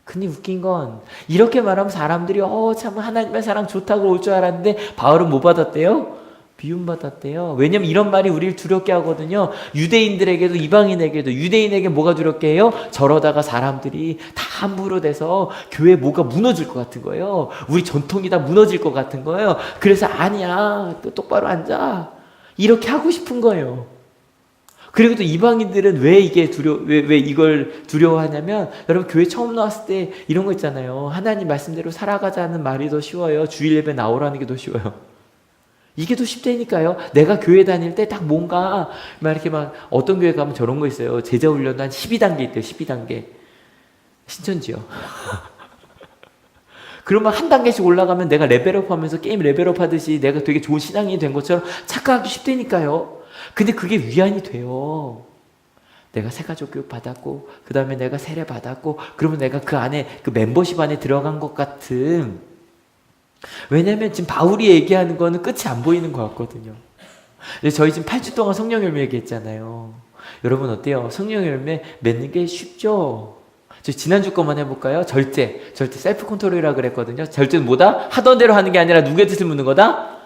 근데 웃긴 건 이렇게 말하면 사람들이 참 하나님의 사랑 좋다고 올 줄 알았는데 바울은 뭐 받았대요? 미움받았대요. 왜냐면 이런 말이 우리를 두렵게 하거든요. 유대인들에게도 이방인에게도. 유대인에게 뭐가 두렵게 해요? 저러다가 사람들이 다 함부로 돼서 교회 뭐가 무너질 것 같은 거예요. 우리 전통이 다 무너질 것 같은 거예요. 그래서 아니야, 또 똑바로 앉아, 이렇게 하고 싶은 거예요. 그리고 또 이방인들은 왜 이걸 두려워하냐면, 여러분 교회 처음 나왔을 때 이런 거 있잖아요. 하나님 말씀대로 살아가자는 말이 더 쉬워요, 주일 예배 나오라는 게 더 쉬워요? 이게 더 쉽다니까요. 내가 교회 다닐 때 딱 뭔가 이렇게 어떤 교회 가면 저런 거 있어요. 제자 훈련도 한 12단계 있대요. 12단계. 신천지요. 그러면 한 단계씩 올라가면 내가 레벨업 하면서 게임 레벨업 하듯이 내가 되게 좋은 신앙인이 된 것처럼 착각하기 쉽다니까요. 근데 그게 위안이 돼요. 내가 새가족 교육 받았고, 그 다음에 내가 세례 받았고, 그러면 내가 그 안에, 그 멤버십 안에 들어간 것 같은. 왜냐면 지금 바울이 얘기하는 거는 끝이 안 보이는 것 같거든요. 저희 지금 8주 동안 성령 열매 얘기했잖아요. 여러분 어때요? 성령 열매 맺는 게 쉽죠? 저 지난주 거만 해볼까요? 절제 셀프 컨트롤이라고 그랬거든요. 절제는 뭐다? 하던 대로 하는 게 아니라 누구의 뜻을 묻는 거다?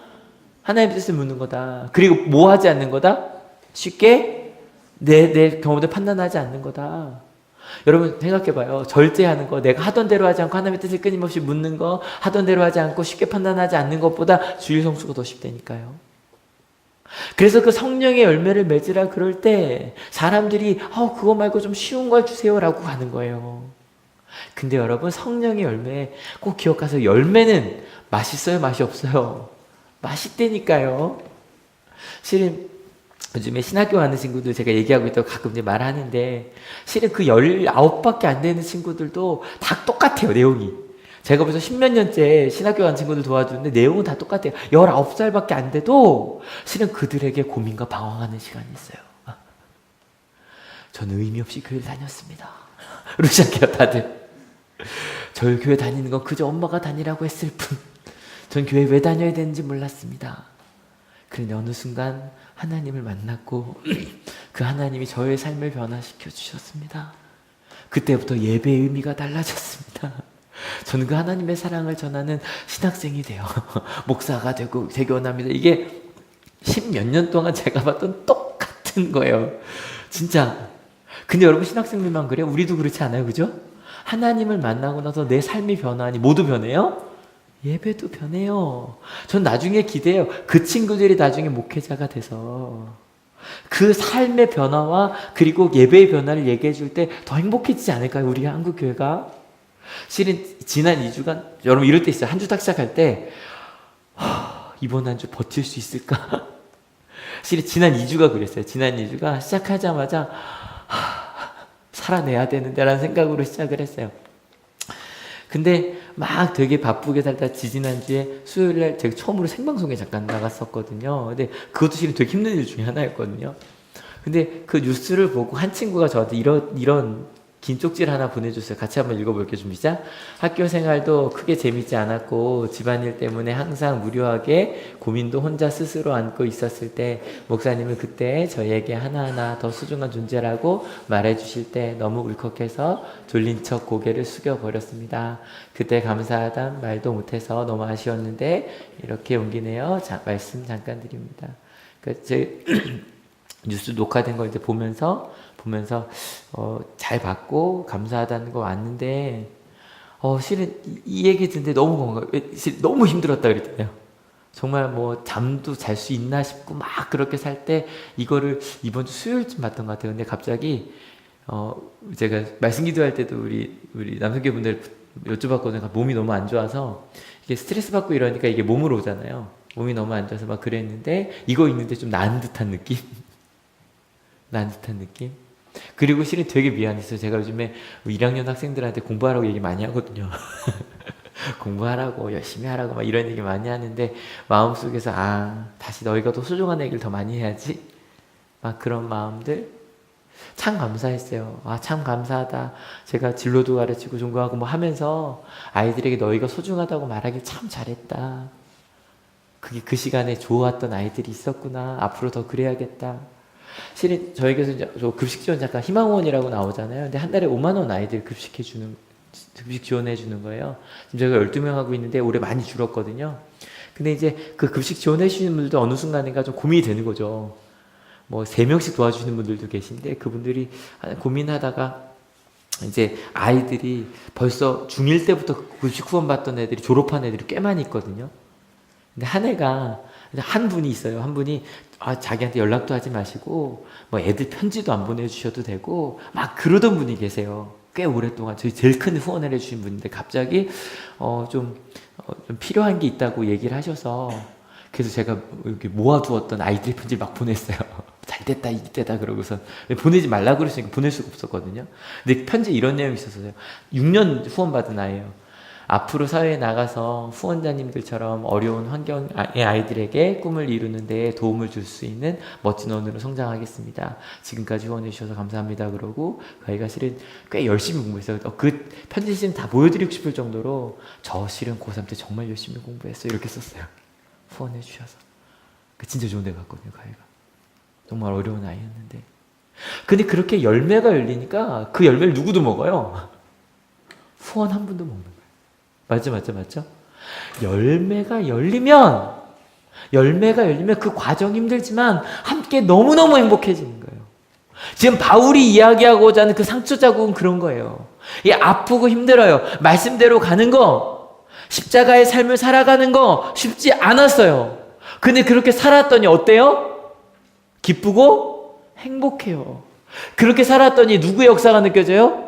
하나님의 뜻을 묻는 거다. 그리고 뭐 하지 않는 거다? 쉽게 내 경험을 판단하지 않는 거다. 여러분 생각해봐요. 절제하는 거, 내가 하던 대로 하지 않고 하나님의 뜻을 끊임없이 묻는 거, 하던 대로 하지 않고 쉽게 판단하지 않는 것보다 주일 성수가 더 쉽다니까요. 그래서 그 성령의 열매를 맺으라 그럴 때 사람들이 그거 말고 좀 쉬운 걸 주세요라고 가는 거예요. 근데 여러분 성령의 열매 꼭 기억하세요. 열매는 맛있어요, 맛이 없어요? 맛있다니까요. 실은 요즘에 신학교 가는 친구들 제가 얘기하고 있다고 가끔 이제 말하는데, 실은 그 19밖에 안 되는 친구들도 다 똑같아요, 내용이. 제가 벌써 10몇 년째 신학교 가는 친구들 도와주는데 내용은 다 똑같아요. 19살밖에 안 돼도 실은 그들에게 고민과 방황하는 시간이 있어요. 저는 의미 없이 교회를 다녔습니다. 그러시작해요, 다들. 저희 교회 다니는 건 그저 엄마가 다니라고 했을 뿐, 전 교회 왜 다녀야 되는지 몰랐습니다. 그런데 어느 순간 하나님을 만났고 그 하나님이 저의 삶을 변화시켜 주셨습니다. 그때부터 예배의 의미가 달라졌습니다. 저는 그 하나님의 사랑을 전하는 신학생이 돼요. 목사가 되고 재교원합니다. 이게 10몇 년 동안 제가 봤던 똑같은 거예요. 진짜. 근데 여러분 신학생들만 그래요? 우리도 그렇지 않아요? 그죠? 하나님을 만나고 나서 내 삶이 변하니 모두 변해요? 예배도 변해요. 전 나중에 기대해요. 그 친구들이 나중에 목회자가 돼서 그 삶의 변화와 그리고 예배의 변화를 얘기해 줄 때 더 행복해지지 않을까요? 우리 한국교회가. 실은 지난 2주간 여러분 이럴 때 있어요. 한 주 딱 시작할 때 이번 한 주 버틸 수 있을까? 사실 지난 2주가 그랬어요. 지난 2주가 시작하자마자 살아내야 되는데 라는 생각으로 시작을 했어요. 근데 막 되게 바쁘게 살다 지지난주에 수요일날 제가 처음으로 생방송에 잠깐 나갔었거든요. 근데 그것도 실은 되게 힘든 일 중에 하나였거든요. 근데 그 뉴스를 보고 한 친구가 저한테 이런 긴 쪽지를 하나 보내줬어요. 같이 한번 읽어볼게요. 좀 시작. 학교 생활도 크게 재밌지 않았고 집안일 때문에 항상 무료하게 고민도 혼자 스스로 안고 있었을 때 목사님은 그때 저희에게 하나하나 더 소중한 존재라고 말해주실 때 너무 울컥해서 졸린 척 고개를 숙여버렸습니다. 그때 감사하단 말도 못해서 너무 아쉬웠는데 이렇게 용기 내어 말씀 잠깐 드립니다. 제 뉴스 녹화된 거 이제 보면서 잘 받고 감사하다는 거 왔는데 실은 이 얘기 듣는데 너무 너무 힘들었다 그랬잖아요. 정말 뭐 잠도 잘 수 있나 싶고 막 그렇게 살 때 이거를 이번 주 수요일쯤 봤던 것 같아요. 근데 갑자기 제가 말씀 기도할 때도 우리 남성교분들 여쭤봤거든요. 몸이 너무 안 좋아서 이게 스트레스 받고 이러니까 이게 몸으로 오잖아요. 몸이 너무 안 좋아서 막 그랬는데 이거 있는데 좀 나은 듯한 느낌? 나은 듯한 느낌? 그리고 실은 되게 미안했어요. 제가 요즘에 1학년 학생들한테 공부하라고 얘기 많이 하거든요. 공부하라고 열심히 하라고 막 이런 얘기 많이 하는데 마음속에서 다시 너희가 더 소중한 얘기를 더 많이 해야지 막 그런 마음들 참 감사했어요. 참 감사하다. 제가 진로도 가르치고 종교하고 뭐 하면서 아이들에게 너희가 소중하다고 말하길 참 잘했다. 그게 그 시간에 좋았던 아이들이 있었구나. 앞으로 더 그래야겠다. 실은 저에게서 이제 급식 지원 잠깐 희망원이라고 나오잖아요. 근데 한 달에 5만 원 아이들 급식 지원해 주는 거예요. 지금 저희가 12명 하고 있는데 올해 많이 줄었거든요. 근데 이제 그 급식 지원해 주시는 분들도 어느 순간인가 좀 고민이 되는 거죠. 뭐 3명씩 도와주시는 분들도 계신데 그분들이 고민하다가 이제 아이들이 벌써 중1 때부터 급식 후원 받던 애들이 졸업한 애들이 꽤 많이 있거든요. 근데 한 분이 있어요. 한 분이 자기한테 연락도 하지 마시고 뭐 애들 편지도 안 보내주셔도 되고 막 그러던 분이 계세요. 꽤 오랫동안 저희 제일 큰 후원을 해주신 분인데 갑자기 좀 필요한 게 있다고 얘기를 하셔서 그래서 제가 이렇게 모아두었던 아이들 편지를 막 보냈어요. 잘 됐다 이때다 그러고서 보내지 말라고 그러시니까 보낼 수가 없었거든요. 근데 편지에 이런 내용이 있었어요. 6년 후원 받은 아이예요. 앞으로 사회에 나가서 후원자님들처럼 어려운 환경의 아이들에게 꿈을 이루는 데 도움을 줄 수 있는 멋진 원으로 성장하겠습니다. 지금까지 후원해 주셔서 감사합니다. 그러고 그 아이가 실은 꽤 열심히 공부했어요. 그 편지 실은 다 보여드리고 싶을 정도로 저 실은 고3 때 정말 열심히 공부했어요. 이렇게 썼어요. 후원해 주셔서. 진짜 좋은 데 갔거든요. 그 아이가. 정말 어려운 아이였는데. 근데 그렇게 열매가 열리니까 그 열매를 누구도 먹어요. 후원 한 분도 먹는 거예요. 맞죠? 열매가 열리면 그 과정이 힘들지만 함께 너무너무 행복해지는 거예요. 지금 바울이 이야기하고자 하는 그 상처 자국은 그런 거예요. 아프고 힘들어요. 말씀대로 가는 거, 십자가의 삶을 살아가는 거 쉽지 않았어요. 근데 그렇게 살았더니 어때요? 기쁘고 행복해요. 그렇게 살았더니 누구의 역사가 느껴져요?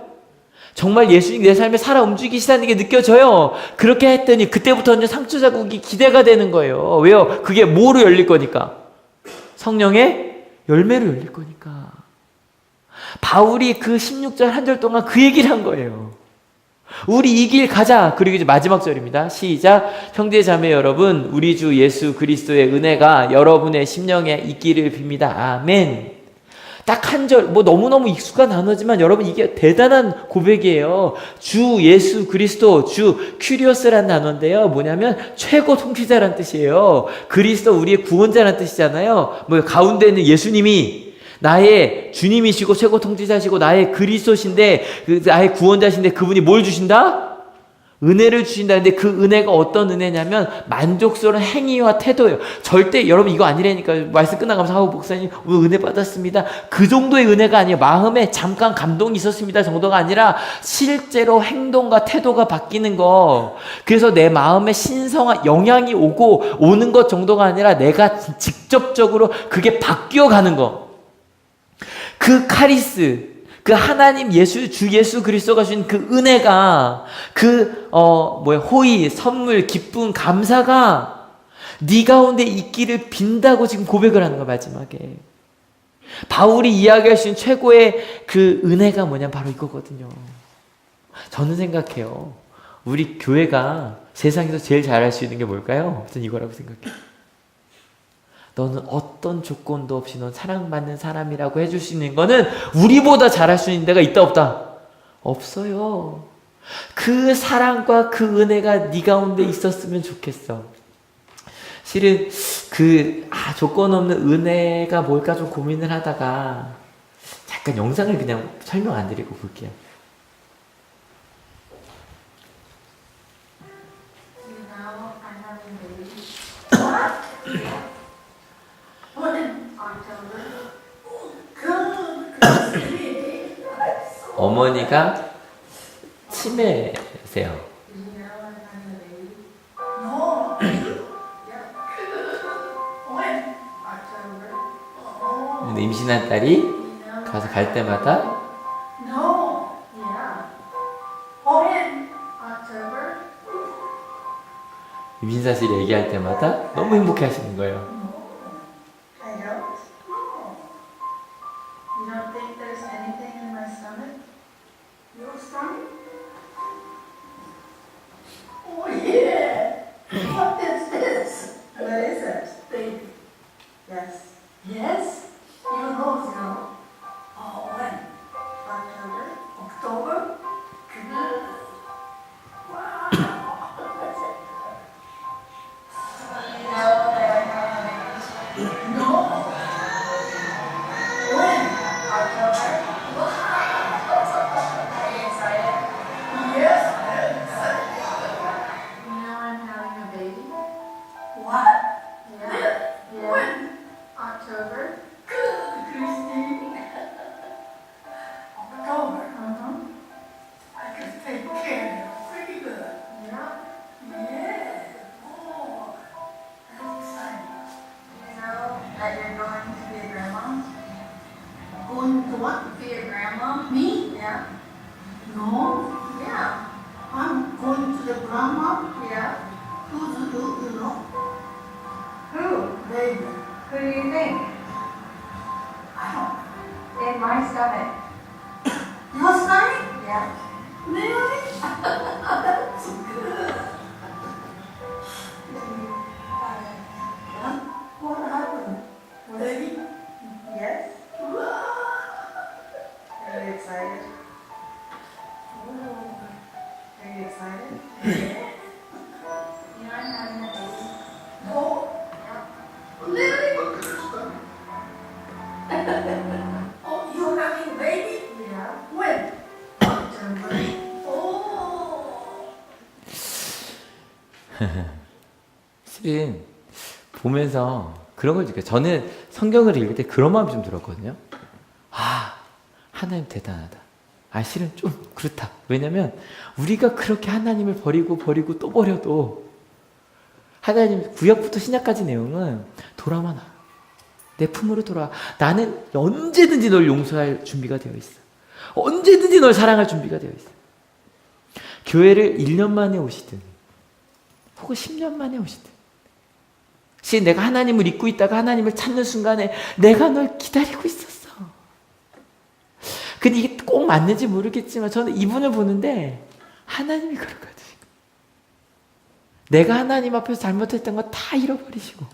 정말 예수님 내 삶에 살아 움직이시다는 게 느껴져요. 그렇게 했더니 그때부터는 상처 자국이 기대가 되는 거예요. 왜요? 그게 뭐로 열릴 거니까? 성령의 열매로 열릴 거니까. 바울이 그 16절 한 절 동안 그 얘기를 한 거예요. 우리 이 길 가자. 그리고 이제 마지막 절입니다. 시작. 형제 자매 여러분, 우리 주 예수 그리스도의 은혜가 여러분의 심령에 있기를 빕니다. 아멘. 딱 한 절, 너무너무 익숙한 단어지만 여러분 이게 대단한 고백이에요. 주 예수 그리스도, 주 큐리오스라는 단어인데요. 뭐냐면 최고 통치자란 뜻이에요. 그리스도 우리의 구원자란 뜻이잖아요. 가운데 있는 예수님이 나의 주님이시고 최고 통치자시고 나의 그리스도신데 나의 구원자신데 그분이 뭘 주신다? 은혜를 주신다. 근데 그 은혜가 어떤 은혜냐면 만족스러운 행위와 태도예요. 절대 여러분 이거 아니라니까. 말씀 끝나가면서 목사님 오늘 은혜 받았습니다. 그 정도의 은혜가 아니에요. 마음에 잠깐 감동이 있었습니다 정도가 아니라 실제로 행동과 태도가 바뀌는 거. 그래서 내 마음에 신성한 영향이 오는 것 정도가 아니라 내가 직접적으로 그게 바뀌어가는 거. 그 카리스, 그 하나님 주 예수 그리스도가 주신 그 은혜가, 호의, 선물, 기쁨, 감사가 네 가운데 있기를 빈다고 지금 고백을 하는 거야, 마지막에. 바울이 이야기할 수 있는 최고의 그 은혜가 뭐냐면 바로 이거거든요. 저는 생각해요. 우리 교회가 세상에서 제일 잘할 수 있는 게 뭘까요? 저는 이거라고 생각해요. 너는 어떤 조건도 없이 넌 사랑받는 사람이라고 해줄 수 있는 거는 우리보다 잘할 수 있는 데가 있다 없다? 없어요. 그 사랑과 그 은혜가 네 가운데 있었으면 좋겠어. 실은 조건 없는 은혜가 뭘까 좀 고민을 하다가 잠깐 영상을 그냥 설명 안 드리고 볼게요. 어머니가 치매세요. 근데 임신한 딸이 가서 갈 때마다 임신 사실 얘기할 때마다 너무 행복해 하시는 거예요. 실은 보면서 그런 걸 느껴요. 저는 성경을 읽을 때 그런 마음이 좀 들었거든요. 하나님 대단하다. 실은 좀 그렇다. 왜냐면 우리가 그렇게 하나님을 버리고 또 버려도 하나님 구약부터 신약까지 내용은 돌아만 와. 내 품으로 돌아와. 나는 언제든지 널 용서할 준비가 되어 있어. 언제든지 널 사랑할 준비가 되어 있어. 교회를 1년 만에 오시든 혹은 10년 만에 오시든 실은 내가 하나님을 잊고 있다가 하나님을 찾는 순간에 내가 널 기다리고 있었어. 근데 이게 꼭 맞는지 모르겠지만 저는 이분을 보는데 하나님이 그렇거든요. 내가 하나님 앞에서 잘못했던 거 다 잃어버리시고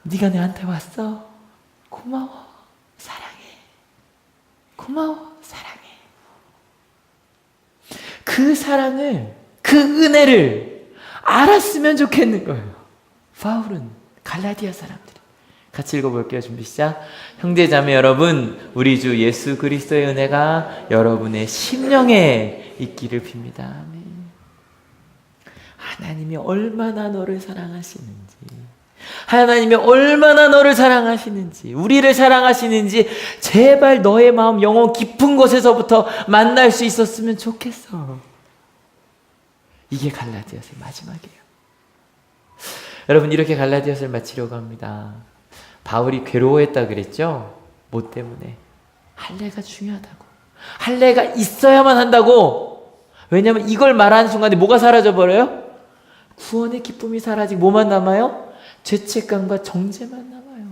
네가 내한테 왔어? 고마워. 사랑해. 고마워. 사랑해. 그 사랑을, 그 은혜를 알았으면 좋겠는 거예요. 바울은 갈라디아 사람들이. 같이 읽어볼게요. 준비 시작. 형제자매 여러분, 우리 주 예수 그리스도의 은혜가 여러분의 심령에 있기를 빕니다. 아멘. 하나님이 얼마나 너를 사랑하시는지, 하나님이 얼마나 너를 사랑하시는지, 우리를 사랑하시는지 제발 너의 마음 영혼 깊은 곳에서부터 만날 수 있었으면 좋겠어. 이게 갈라디아서의 마지막이에요. 여러분, 이렇게 갈라디아서를 마치려고 합니다. 바울이 괴로워했다 그랬죠? 뭐 때문에? 할례가 중요하다고. 할례가 있어야만 한다고. 왜냐하면 이걸 말하는 순간에 뭐가 사라져버려요? 구원의 기쁨이 사라지고 뭐만 남아요? 죄책감과 정죄만 남아요.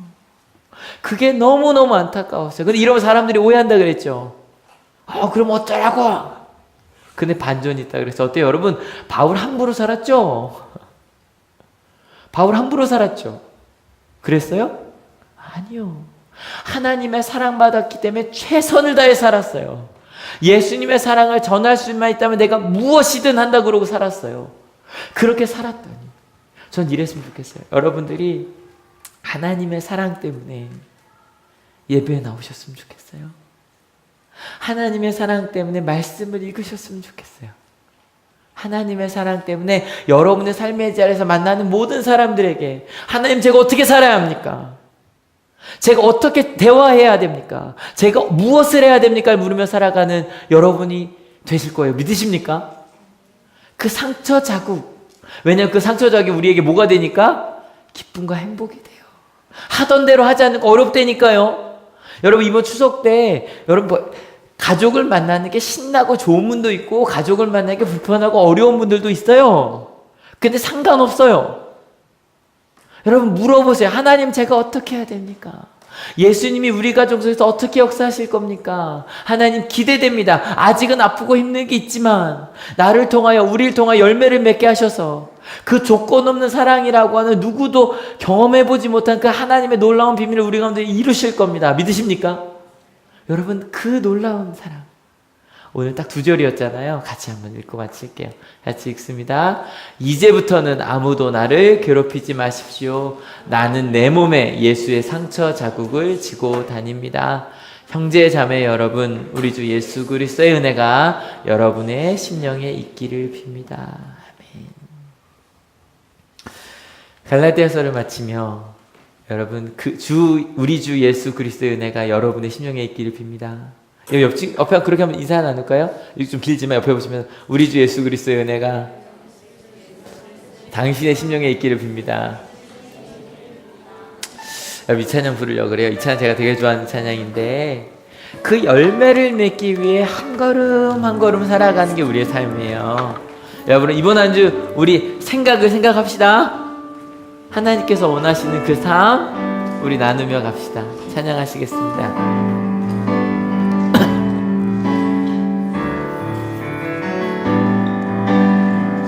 그게 너무너무 안타까웠어요. 근데 이러면 사람들이 오해한다 그랬죠. 그럼 어쩌라고? 근데 반전이 있다 그래서 어때요 여러분? 바울 함부로 살았죠? 바울 함부로 살았죠? 그랬어요? 아니요. 하나님의 사랑받았기 때문에 최선을 다해 살았어요. 예수님의 사랑을 전할 수만 있다면 내가 무엇이든 한다 그러고 살았어요. 그렇게 살았더니 전 이랬으면 좋겠어요. 여러분들이 하나님의 사랑 때문에 예배에 나오셨으면 좋겠어요. 하나님의 사랑 때문에 말씀을 읽으셨으면 좋겠어요. 하나님의 사랑 때문에 여러분의 삶의 자리에서 만나는 모든 사람들에게 하나님 제가 어떻게 살아야 합니까? 제가 어떻게 대화해야 됩니까? 제가 무엇을 해야 됩니까? 물으며 살아가는 여러분이 되실 거예요. 믿으십니까? 그 상처 자국. 왜냐하면 그 상처 자국이 우리에게 뭐가 되니까? 기쁨과 행복이 돼요. 하던 대로 하지 않는 거 어렵다니까요. 여러분 이번 추석 때 여러분 가족을 만나는 게 신나고 좋은 분도 있고 가족을 만나는 게 불편하고 어려운 분들도 있어요. 근데 상관없어요. 여러분 물어보세요. 하나님 제가 어떻게 해야 됩니까? 예수님이 우리 가족 속에서 어떻게 역사하실 겁니까? 하나님 기대됩니다. 아직은 아프고 힘든 게 있지만 나를 통하여 우리를 통하여 열매를 맺게 하셔서 그 조건 없는 사랑이라고 하는 누구도 경험해보지 못한 그 하나님의 놀라운 비밀을 우리 가운데 이루실 겁니다. 믿으십니까? 여러분 그 놀라운 사랑 오늘 딱 2절이었잖아요. 같이 한번 읽고 마칠게요. 같이 읽습니다. 이제부터는 아무도 나를 괴롭히지 마십시오. 나는 내 몸에 예수의 상처 자국을 지고 다닙니다. 형제 자매 여러분, 우리 주 예수 그리스도의 은혜가 여러분의 심령에 있기를 빕니다. 아멘. 갈라디아서를 마치며 여러분 우리 주 예수 그리스도의 은혜가 여러분의 심령에 있기를 빕니다. 옆에 그렇게 한번 인사 나눌까요? 좀 길지만 옆에 보시면 우리 주 예수 그리스도의 은혜가 당신의 심령에 있기를 빕니다. 이 찬양 부르려고 그래요. 이 찬양 제가 되게 좋아하는 찬양인데 그 열매를 맺기 위해 한 걸음 한 걸음 살아가는 게 우리의 삶이에요. 여러분 이번 한 주 우리 생각합시다. 하나님께서 원하시는 그 삶 우리 나누며 갑시다. 찬양하시겠습니다.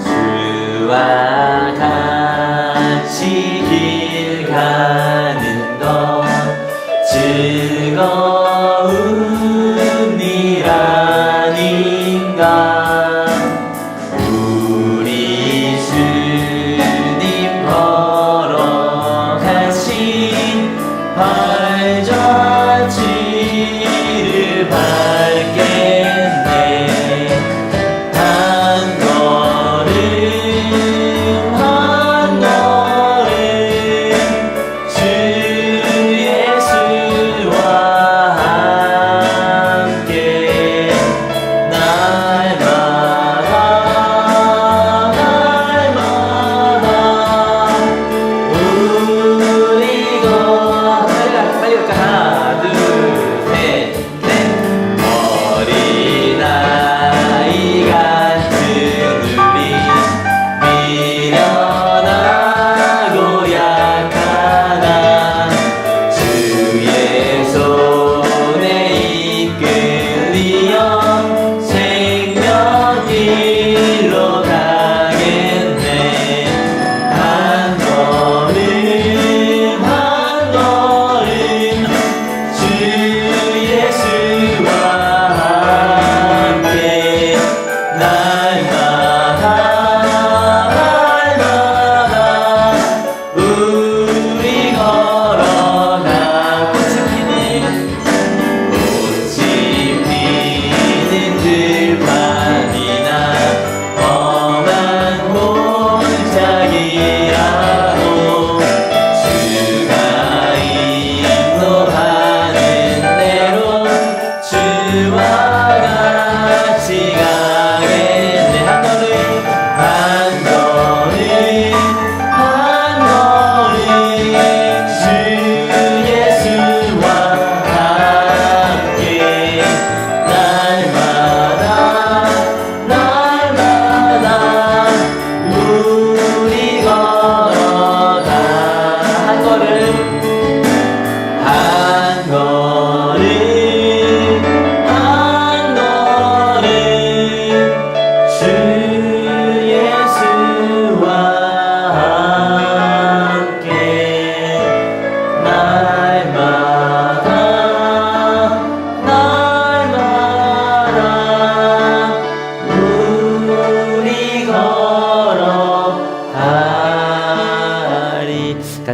주와 같이 길 가는 것 즐거운 일 아닌가. 우리 주님 걸어가신 발자취를 밟겠네. 한 걸음 한 걸음 주 예수와 함께 날마다 우리 것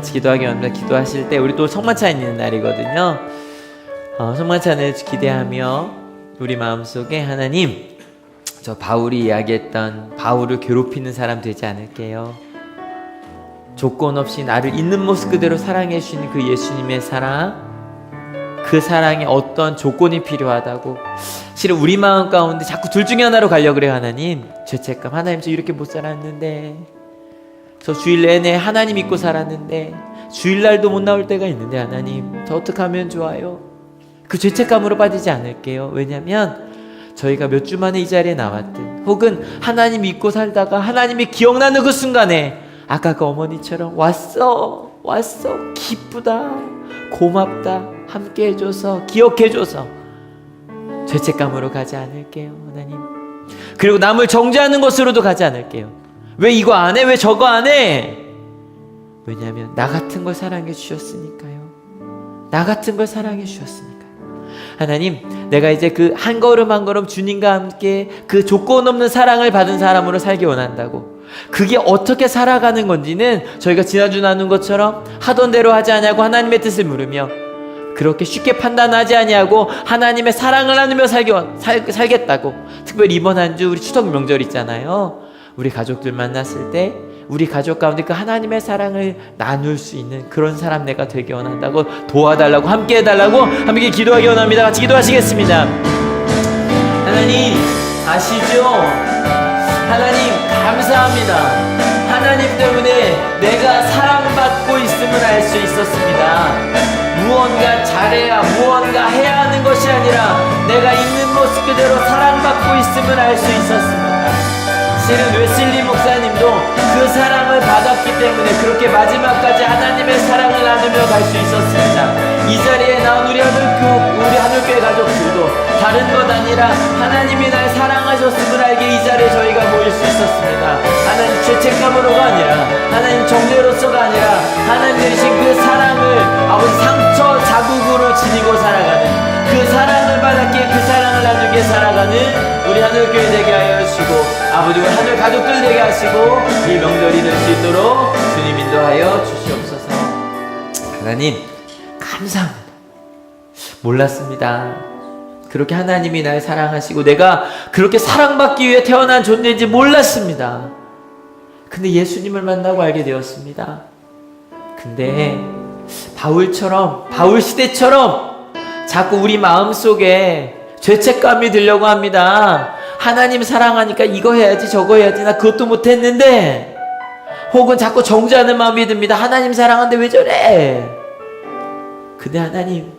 같이 기도하기 원합니다. 기도하실 때 우리 또 성만찬 있는 날이거든요. 성만찬을 기대하며 우리 마음속에 하나님, 저 바울이 이야기했던 바울을 괴롭히는 사람 되지 않을게요. 조건 없이 나를 있는 모습 그대로 사랑해 주시는 그 예수님의 사랑, 그 사랑에 어떤 조건이 필요하다고. 실은 우리 마음 가운데 자꾸 둘 중에 하나로 가려고 그래요. 하나님, 죄책감. 하나님, 저 이렇게 못 살았는데, 저 주일 내내 하나님 믿고 살았는데 주일날도 못 나올 때가 있는데 하나님, 저 어떻게 하면 좋아요? 그 죄책감으로 빠지지 않을게요. 왜냐면 저희가 몇 주 만에 이 자리에 나왔든, 혹은 하나님 믿고 살다가 하나님이 기억나는 그 순간에 아까 그 어머니처럼 왔어 기쁘다 고맙다 함께 해줘서 기억해줘서 죄책감으로 가지 않을게요. 하나님, 그리고 남을 정죄하는 것으로도 가지 않을게요. 왜 이거 안 해? 왜 저거 안 해? 왜냐하면 나 같은 걸 사랑해 주셨으니까요. 나 같은 걸 사랑해 주셨으니까요. 하나님, 내가 이제 그 한 걸음 한 걸음 주님과 함께 그 조건 없는 사랑을 받은 사람으로 살기 원한다고. 그게 어떻게 살아가는 건지는 저희가 지난주 나눈 것처럼 하던 대로 하지 않냐고 하나님의 뜻을 물으며, 그렇게 쉽게 판단하지 아니하고 하나님의 사랑을 나누며 살겠다고. 특별히 이번 한 주 우리 추석 명절 있잖아요. 우리 가족들 만났을 때 우리 가족 가운데 그 하나님의 사랑을 나눌 수 있는 그런 사람 내가 되기 원한다고, 도와달라고, 함께 해달라고 함께 기도하기 원합니다. 같이 기도하시겠습니다. 하나님 아시죠? 하나님 감사합니다. 하나님 때문에 내가 사랑받고 있음을 알 수 있었습니다. 무언가 잘해야, 무언가 해야 하는 것이 아니라 내가 있는 모습 그대로 사랑받고 있음을 알 수 있었습니다. 실은 웨슬리 목사님도 그 사랑을 받았기 때문에 그렇게 마지막까지 하나님의 사랑을 나누며 갈 수 있었습니다. 이 자리에 나온 우리 하늘교회 가족들도 다른 것 아니라 하나님이 날 사랑하셨음을 알게 이 자리에 저희가 모일 수 있었습니다. 하나님 죄책감으로가 아니라, 하나님 정죄로서가 아니라 하나님 내리신 그 사랑을 아버지 상처 자국으로 지니고 살아가는, 그 사랑을 받았기에 그 사랑을 나누게 살아가는 우리 하늘교회 되게 하여 주시고, 아버지 우리 하늘 가족들 되게 하시고 이 명절이 될 수 있도록 주님 인도하여 주시옵소서. 하나님 감사합니다. 몰랐습니다. 그렇게 하나님이 날 사랑하시고 내가 그렇게 사랑받기 위해 태어난 존재인지 몰랐습니다. 근데 예수님을 만나고 알게 되었습니다. 근데 바울처럼, 바울 시대처럼 자꾸 우리 마음속에 죄책감이 들려고 합니다. 하나님 사랑하니까 이거 해야지 저거 해야지, 나 그것도 못했는데. 혹은 자꾸 정죄하는 마음이 듭니다. 하나님 사랑하는데 왜 저래? 근데 하나님,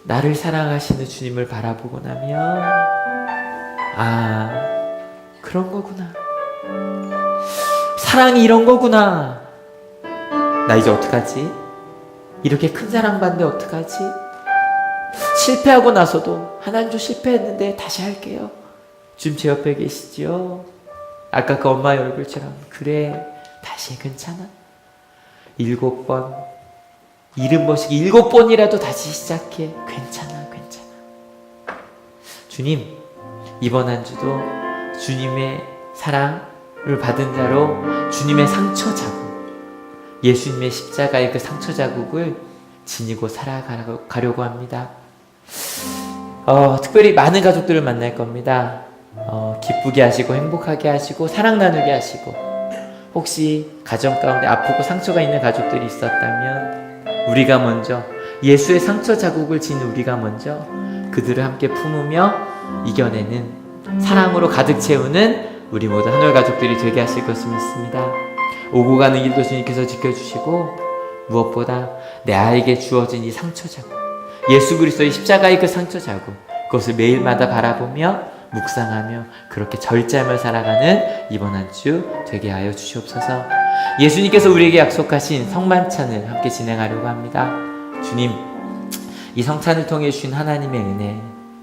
나를 사랑하시는 주님을 바라보고 나면, 아, 그런 거구나. 사랑이 이런 거구나. 나 이제 어떡하지? 이렇게 큰 사랑 받는데 어떡하지? 실패하고 나서도 하나님 저 실패했는데 다시 할게요. 주님 제 옆에 계시죠? 아까 그 엄마의 얼굴처럼, 그래 다시 해, 괜찮아. 7번 70번씩 7번이라도 다시 시작해. 괜찮아. 주님, 이번 한 주도 주님의 사랑을 받은 자로 주님의 상처 자국, 예수님의 십자가의 그 상처 자국을 지니고 살아가려고 합니다. 특별히 많은 가족들을 만날 겁니다. 기쁘게 하시고 행복하게 하시고 사랑 나누게 하시고, 혹시 가정 가운데 아프고 상처가 있는 가족들이 있었다면 우리가 먼저, 예수의 상처 자국을 지닌 우리가 먼저 그들을 함께 품으며 이겨내는, 사랑으로 가득 채우는 우리 모두 하늘 가족들이 되게 하실 것을 믿습니다. 오고 가는 길도 주님께서 지켜주시고, 무엇보다 내 아이에게 주어진 이 상처 자국, 예수 그리스도의 십자가의 그 상처 자국, 그것을 매일마다 바라보며 묵상하며 그렇게 절제하며 살아가는 이번 한 주 되게 하여 주시옵소서. 예수님께서 우리에게 약속하신 성만찬을 함께 진행하려고 합니다. 주님, 이 성찬을 통해 주신 하나님의 은혜,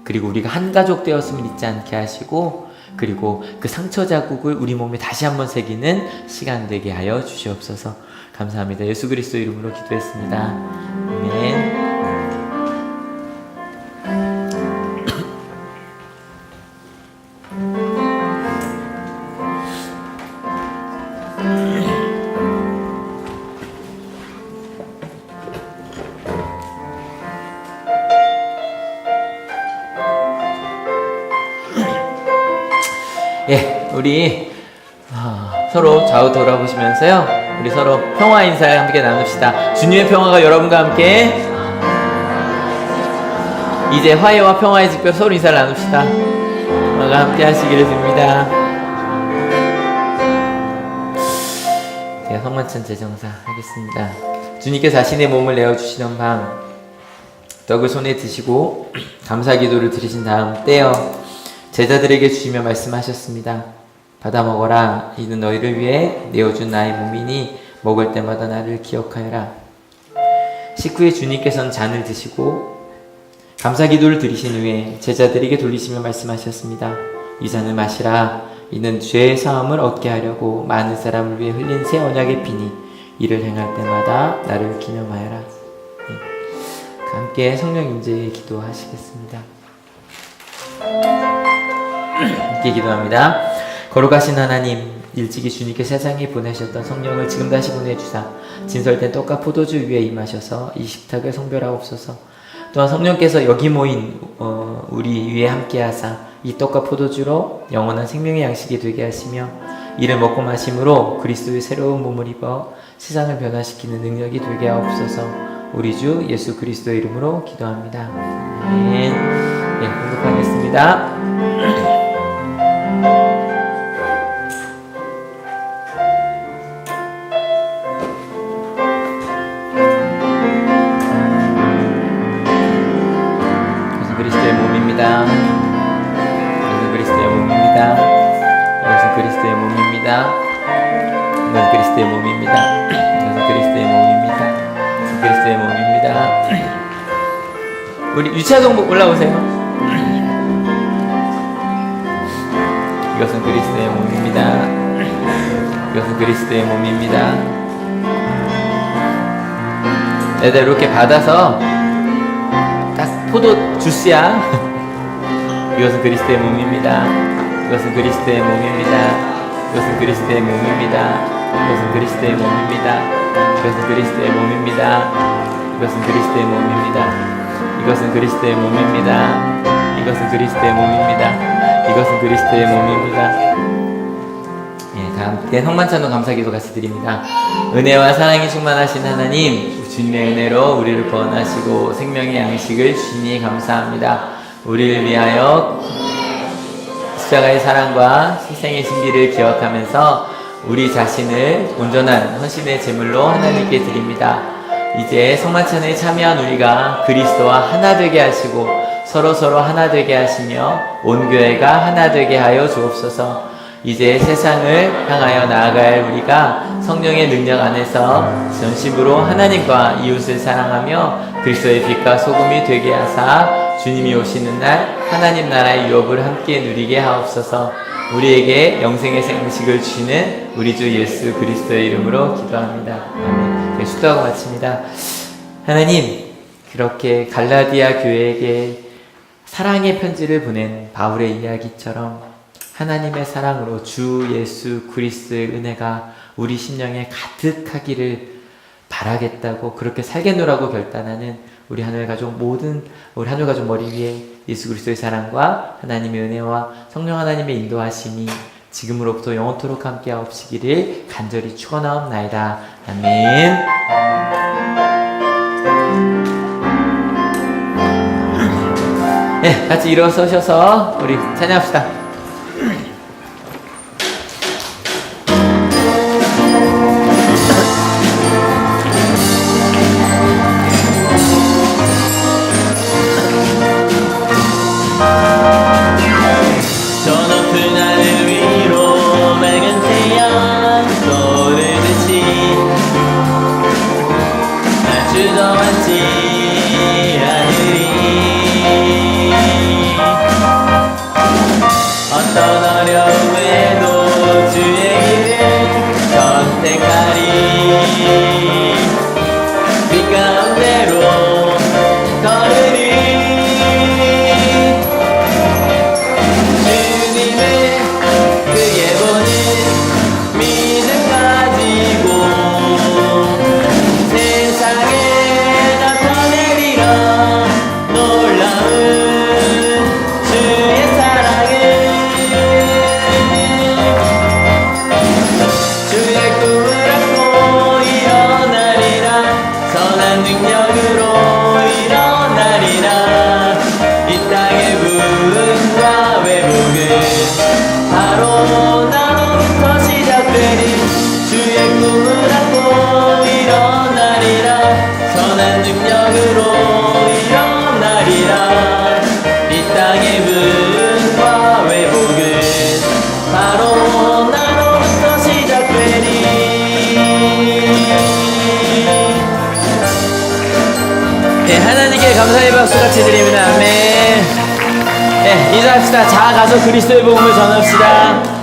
그리고 우리가 한 가족 되었음을 잊지 않게 하시고, 그리고 그 상처 자국을 우리 몸에 다시 한번 새기는 시간 되게 하여 주시옵소서. 감사합니다. 예수 그리스도 이름으로 기도했습니다. 아멘. 우리 서로 좌우 돌아보시면서요, 우리 서로 평화 인사를 함께 나눕시다. 주님의 평화가 여러분과 함께. 이제 화해와 평화의 직별 서로 인사를 나눕시다. 평화가 함께 하시기를 빕니다. 제가 성만찬 제정사 하겠습니다. 주님께 자신의 몸을 내어주시던 밤, 떡을 손에 드시고 감사 기도를 드리신 다음 떼어 제자들에게 주시며 말씀하셨습니다. 받아 먹어라. 이는 너희를 위해 내어준 나의 몸이니 먹을 때마다 나를 기억하여라. 식후에 주님께서는 잔을 드시고 감사 기도를 드리신 후에 제자들에게 돌리시며 말씀하셨습니다. 이 잔을 마시라. 이는 죄의 사함을 얻게 하려고 많은 사람을 위해 흘린 새 언약의 피니 이를 행할 때마다 나를 기념하여라. 함께 성령 임재에 기도하시겠습니다. 함께 기도합니다. 거룩하신 하나님, 일찍이 주님께 세상에 보내셨던 성령을 지금 다시 보내주사 진설된 떡과 포도주 위에 임하셔서 이 식탁을 성별하옵소서. 또한 성령께서 여기 모인 우리 위에 함께하사 이 떡과 포도주로 영원한 생명의 양식이 되게 하시며 이를 먹고 마심으로 그리스도의 새로운 몸을 입어 세상을 변화시키는 능력이 되게 하옵소서. 우리 주 예수 그리스도의 이름으로 기도합니다. 아멘. 네, 공독하겠습니다. 이것은 그리스도의 몸입니다. 이것은 그리스도의 몸입니다. 이것은 그리스도의 몸입니다. 이것은 그리스도의 몸입니다. 이것은 그리스도의 몸입니다. 그리스도의 몸입니다. 우리 유차동복 올라오세요. 이것은 그리스도의 몸입니다. 이것은 그리스도의 몸입니다. 애들 이렇게 받아서 딱 포도 주스야. 이것은 그리스도의 몸입니다. 이것은 그리스도의 몸입니다. 이것은 그리스도의 몸입니다. 이것은 그리스도의 몸입니다. 이것은 그리스도의 몸입니다. 이것은 그리스도의 몸입니다. 이것은 그리스도의 몸입니다. 이것은 그리스도의 몸입니다. 이것은 그리스도의 몸입니다. 예, 다 함께 성만찬도 감사기도 같이 드립니다. 은혜와 사랑이 충만하신 하나님, 주님의 은혜로 우리를 구원하시고 생명의 양식을 주시니 감사합니다. 우리를 위하여 십자가의 사랑과 희생의 신비를 기억하면서 우리 자신을 온전한 헌신의 제물로 하나님께 드립니다. 이제 성만찬에 참여한 우리가 그리스도와 하나 되게 하시고 서로 하나 되게 하시며 온 교회가 하나 되게 하여 주옵소서. 이제 세상을 향하여 나아갈 우리가 성령의 능력 안에서 전심으로 하나님과 이웃을 사랑하며 그리스도의 빛과 소금이 되게 하사 주님이 오시는 날 하나님 나라의 유업을 함께 누리게 하옵소서. 우리에게 영생의 생식을 주시는 우리 주 예수 그리스도의 이름으로 기도합니다. 아멘. 네, 축도하고 마칩니다. 하나님, 그렇게 갈라디아 교회에게 사랑의 편지를 보낸 바울의 이야기처럼 하나님의 사랑으로 주 예수 그리스도의 은혜가 우리 심령에 가득하기를 바라겠다고 그렇게 살겠노라고 결단하는 우리 하늘 가족 머리 위에 예수 그리스도의 사랑과 하나님의 은혜와 성령 하나님의 인도하심이 지금으로부터 영원토록 함께 하옵시기를 간절히 축원하옵나이다. 아멘. 네, 같이 일어서셔서 우리 찬양합시다. 감사의 박수 같이 드립니다. 아멘. 네, 인사합시다. 자아 가서 그리스도의 복음을 전합시다.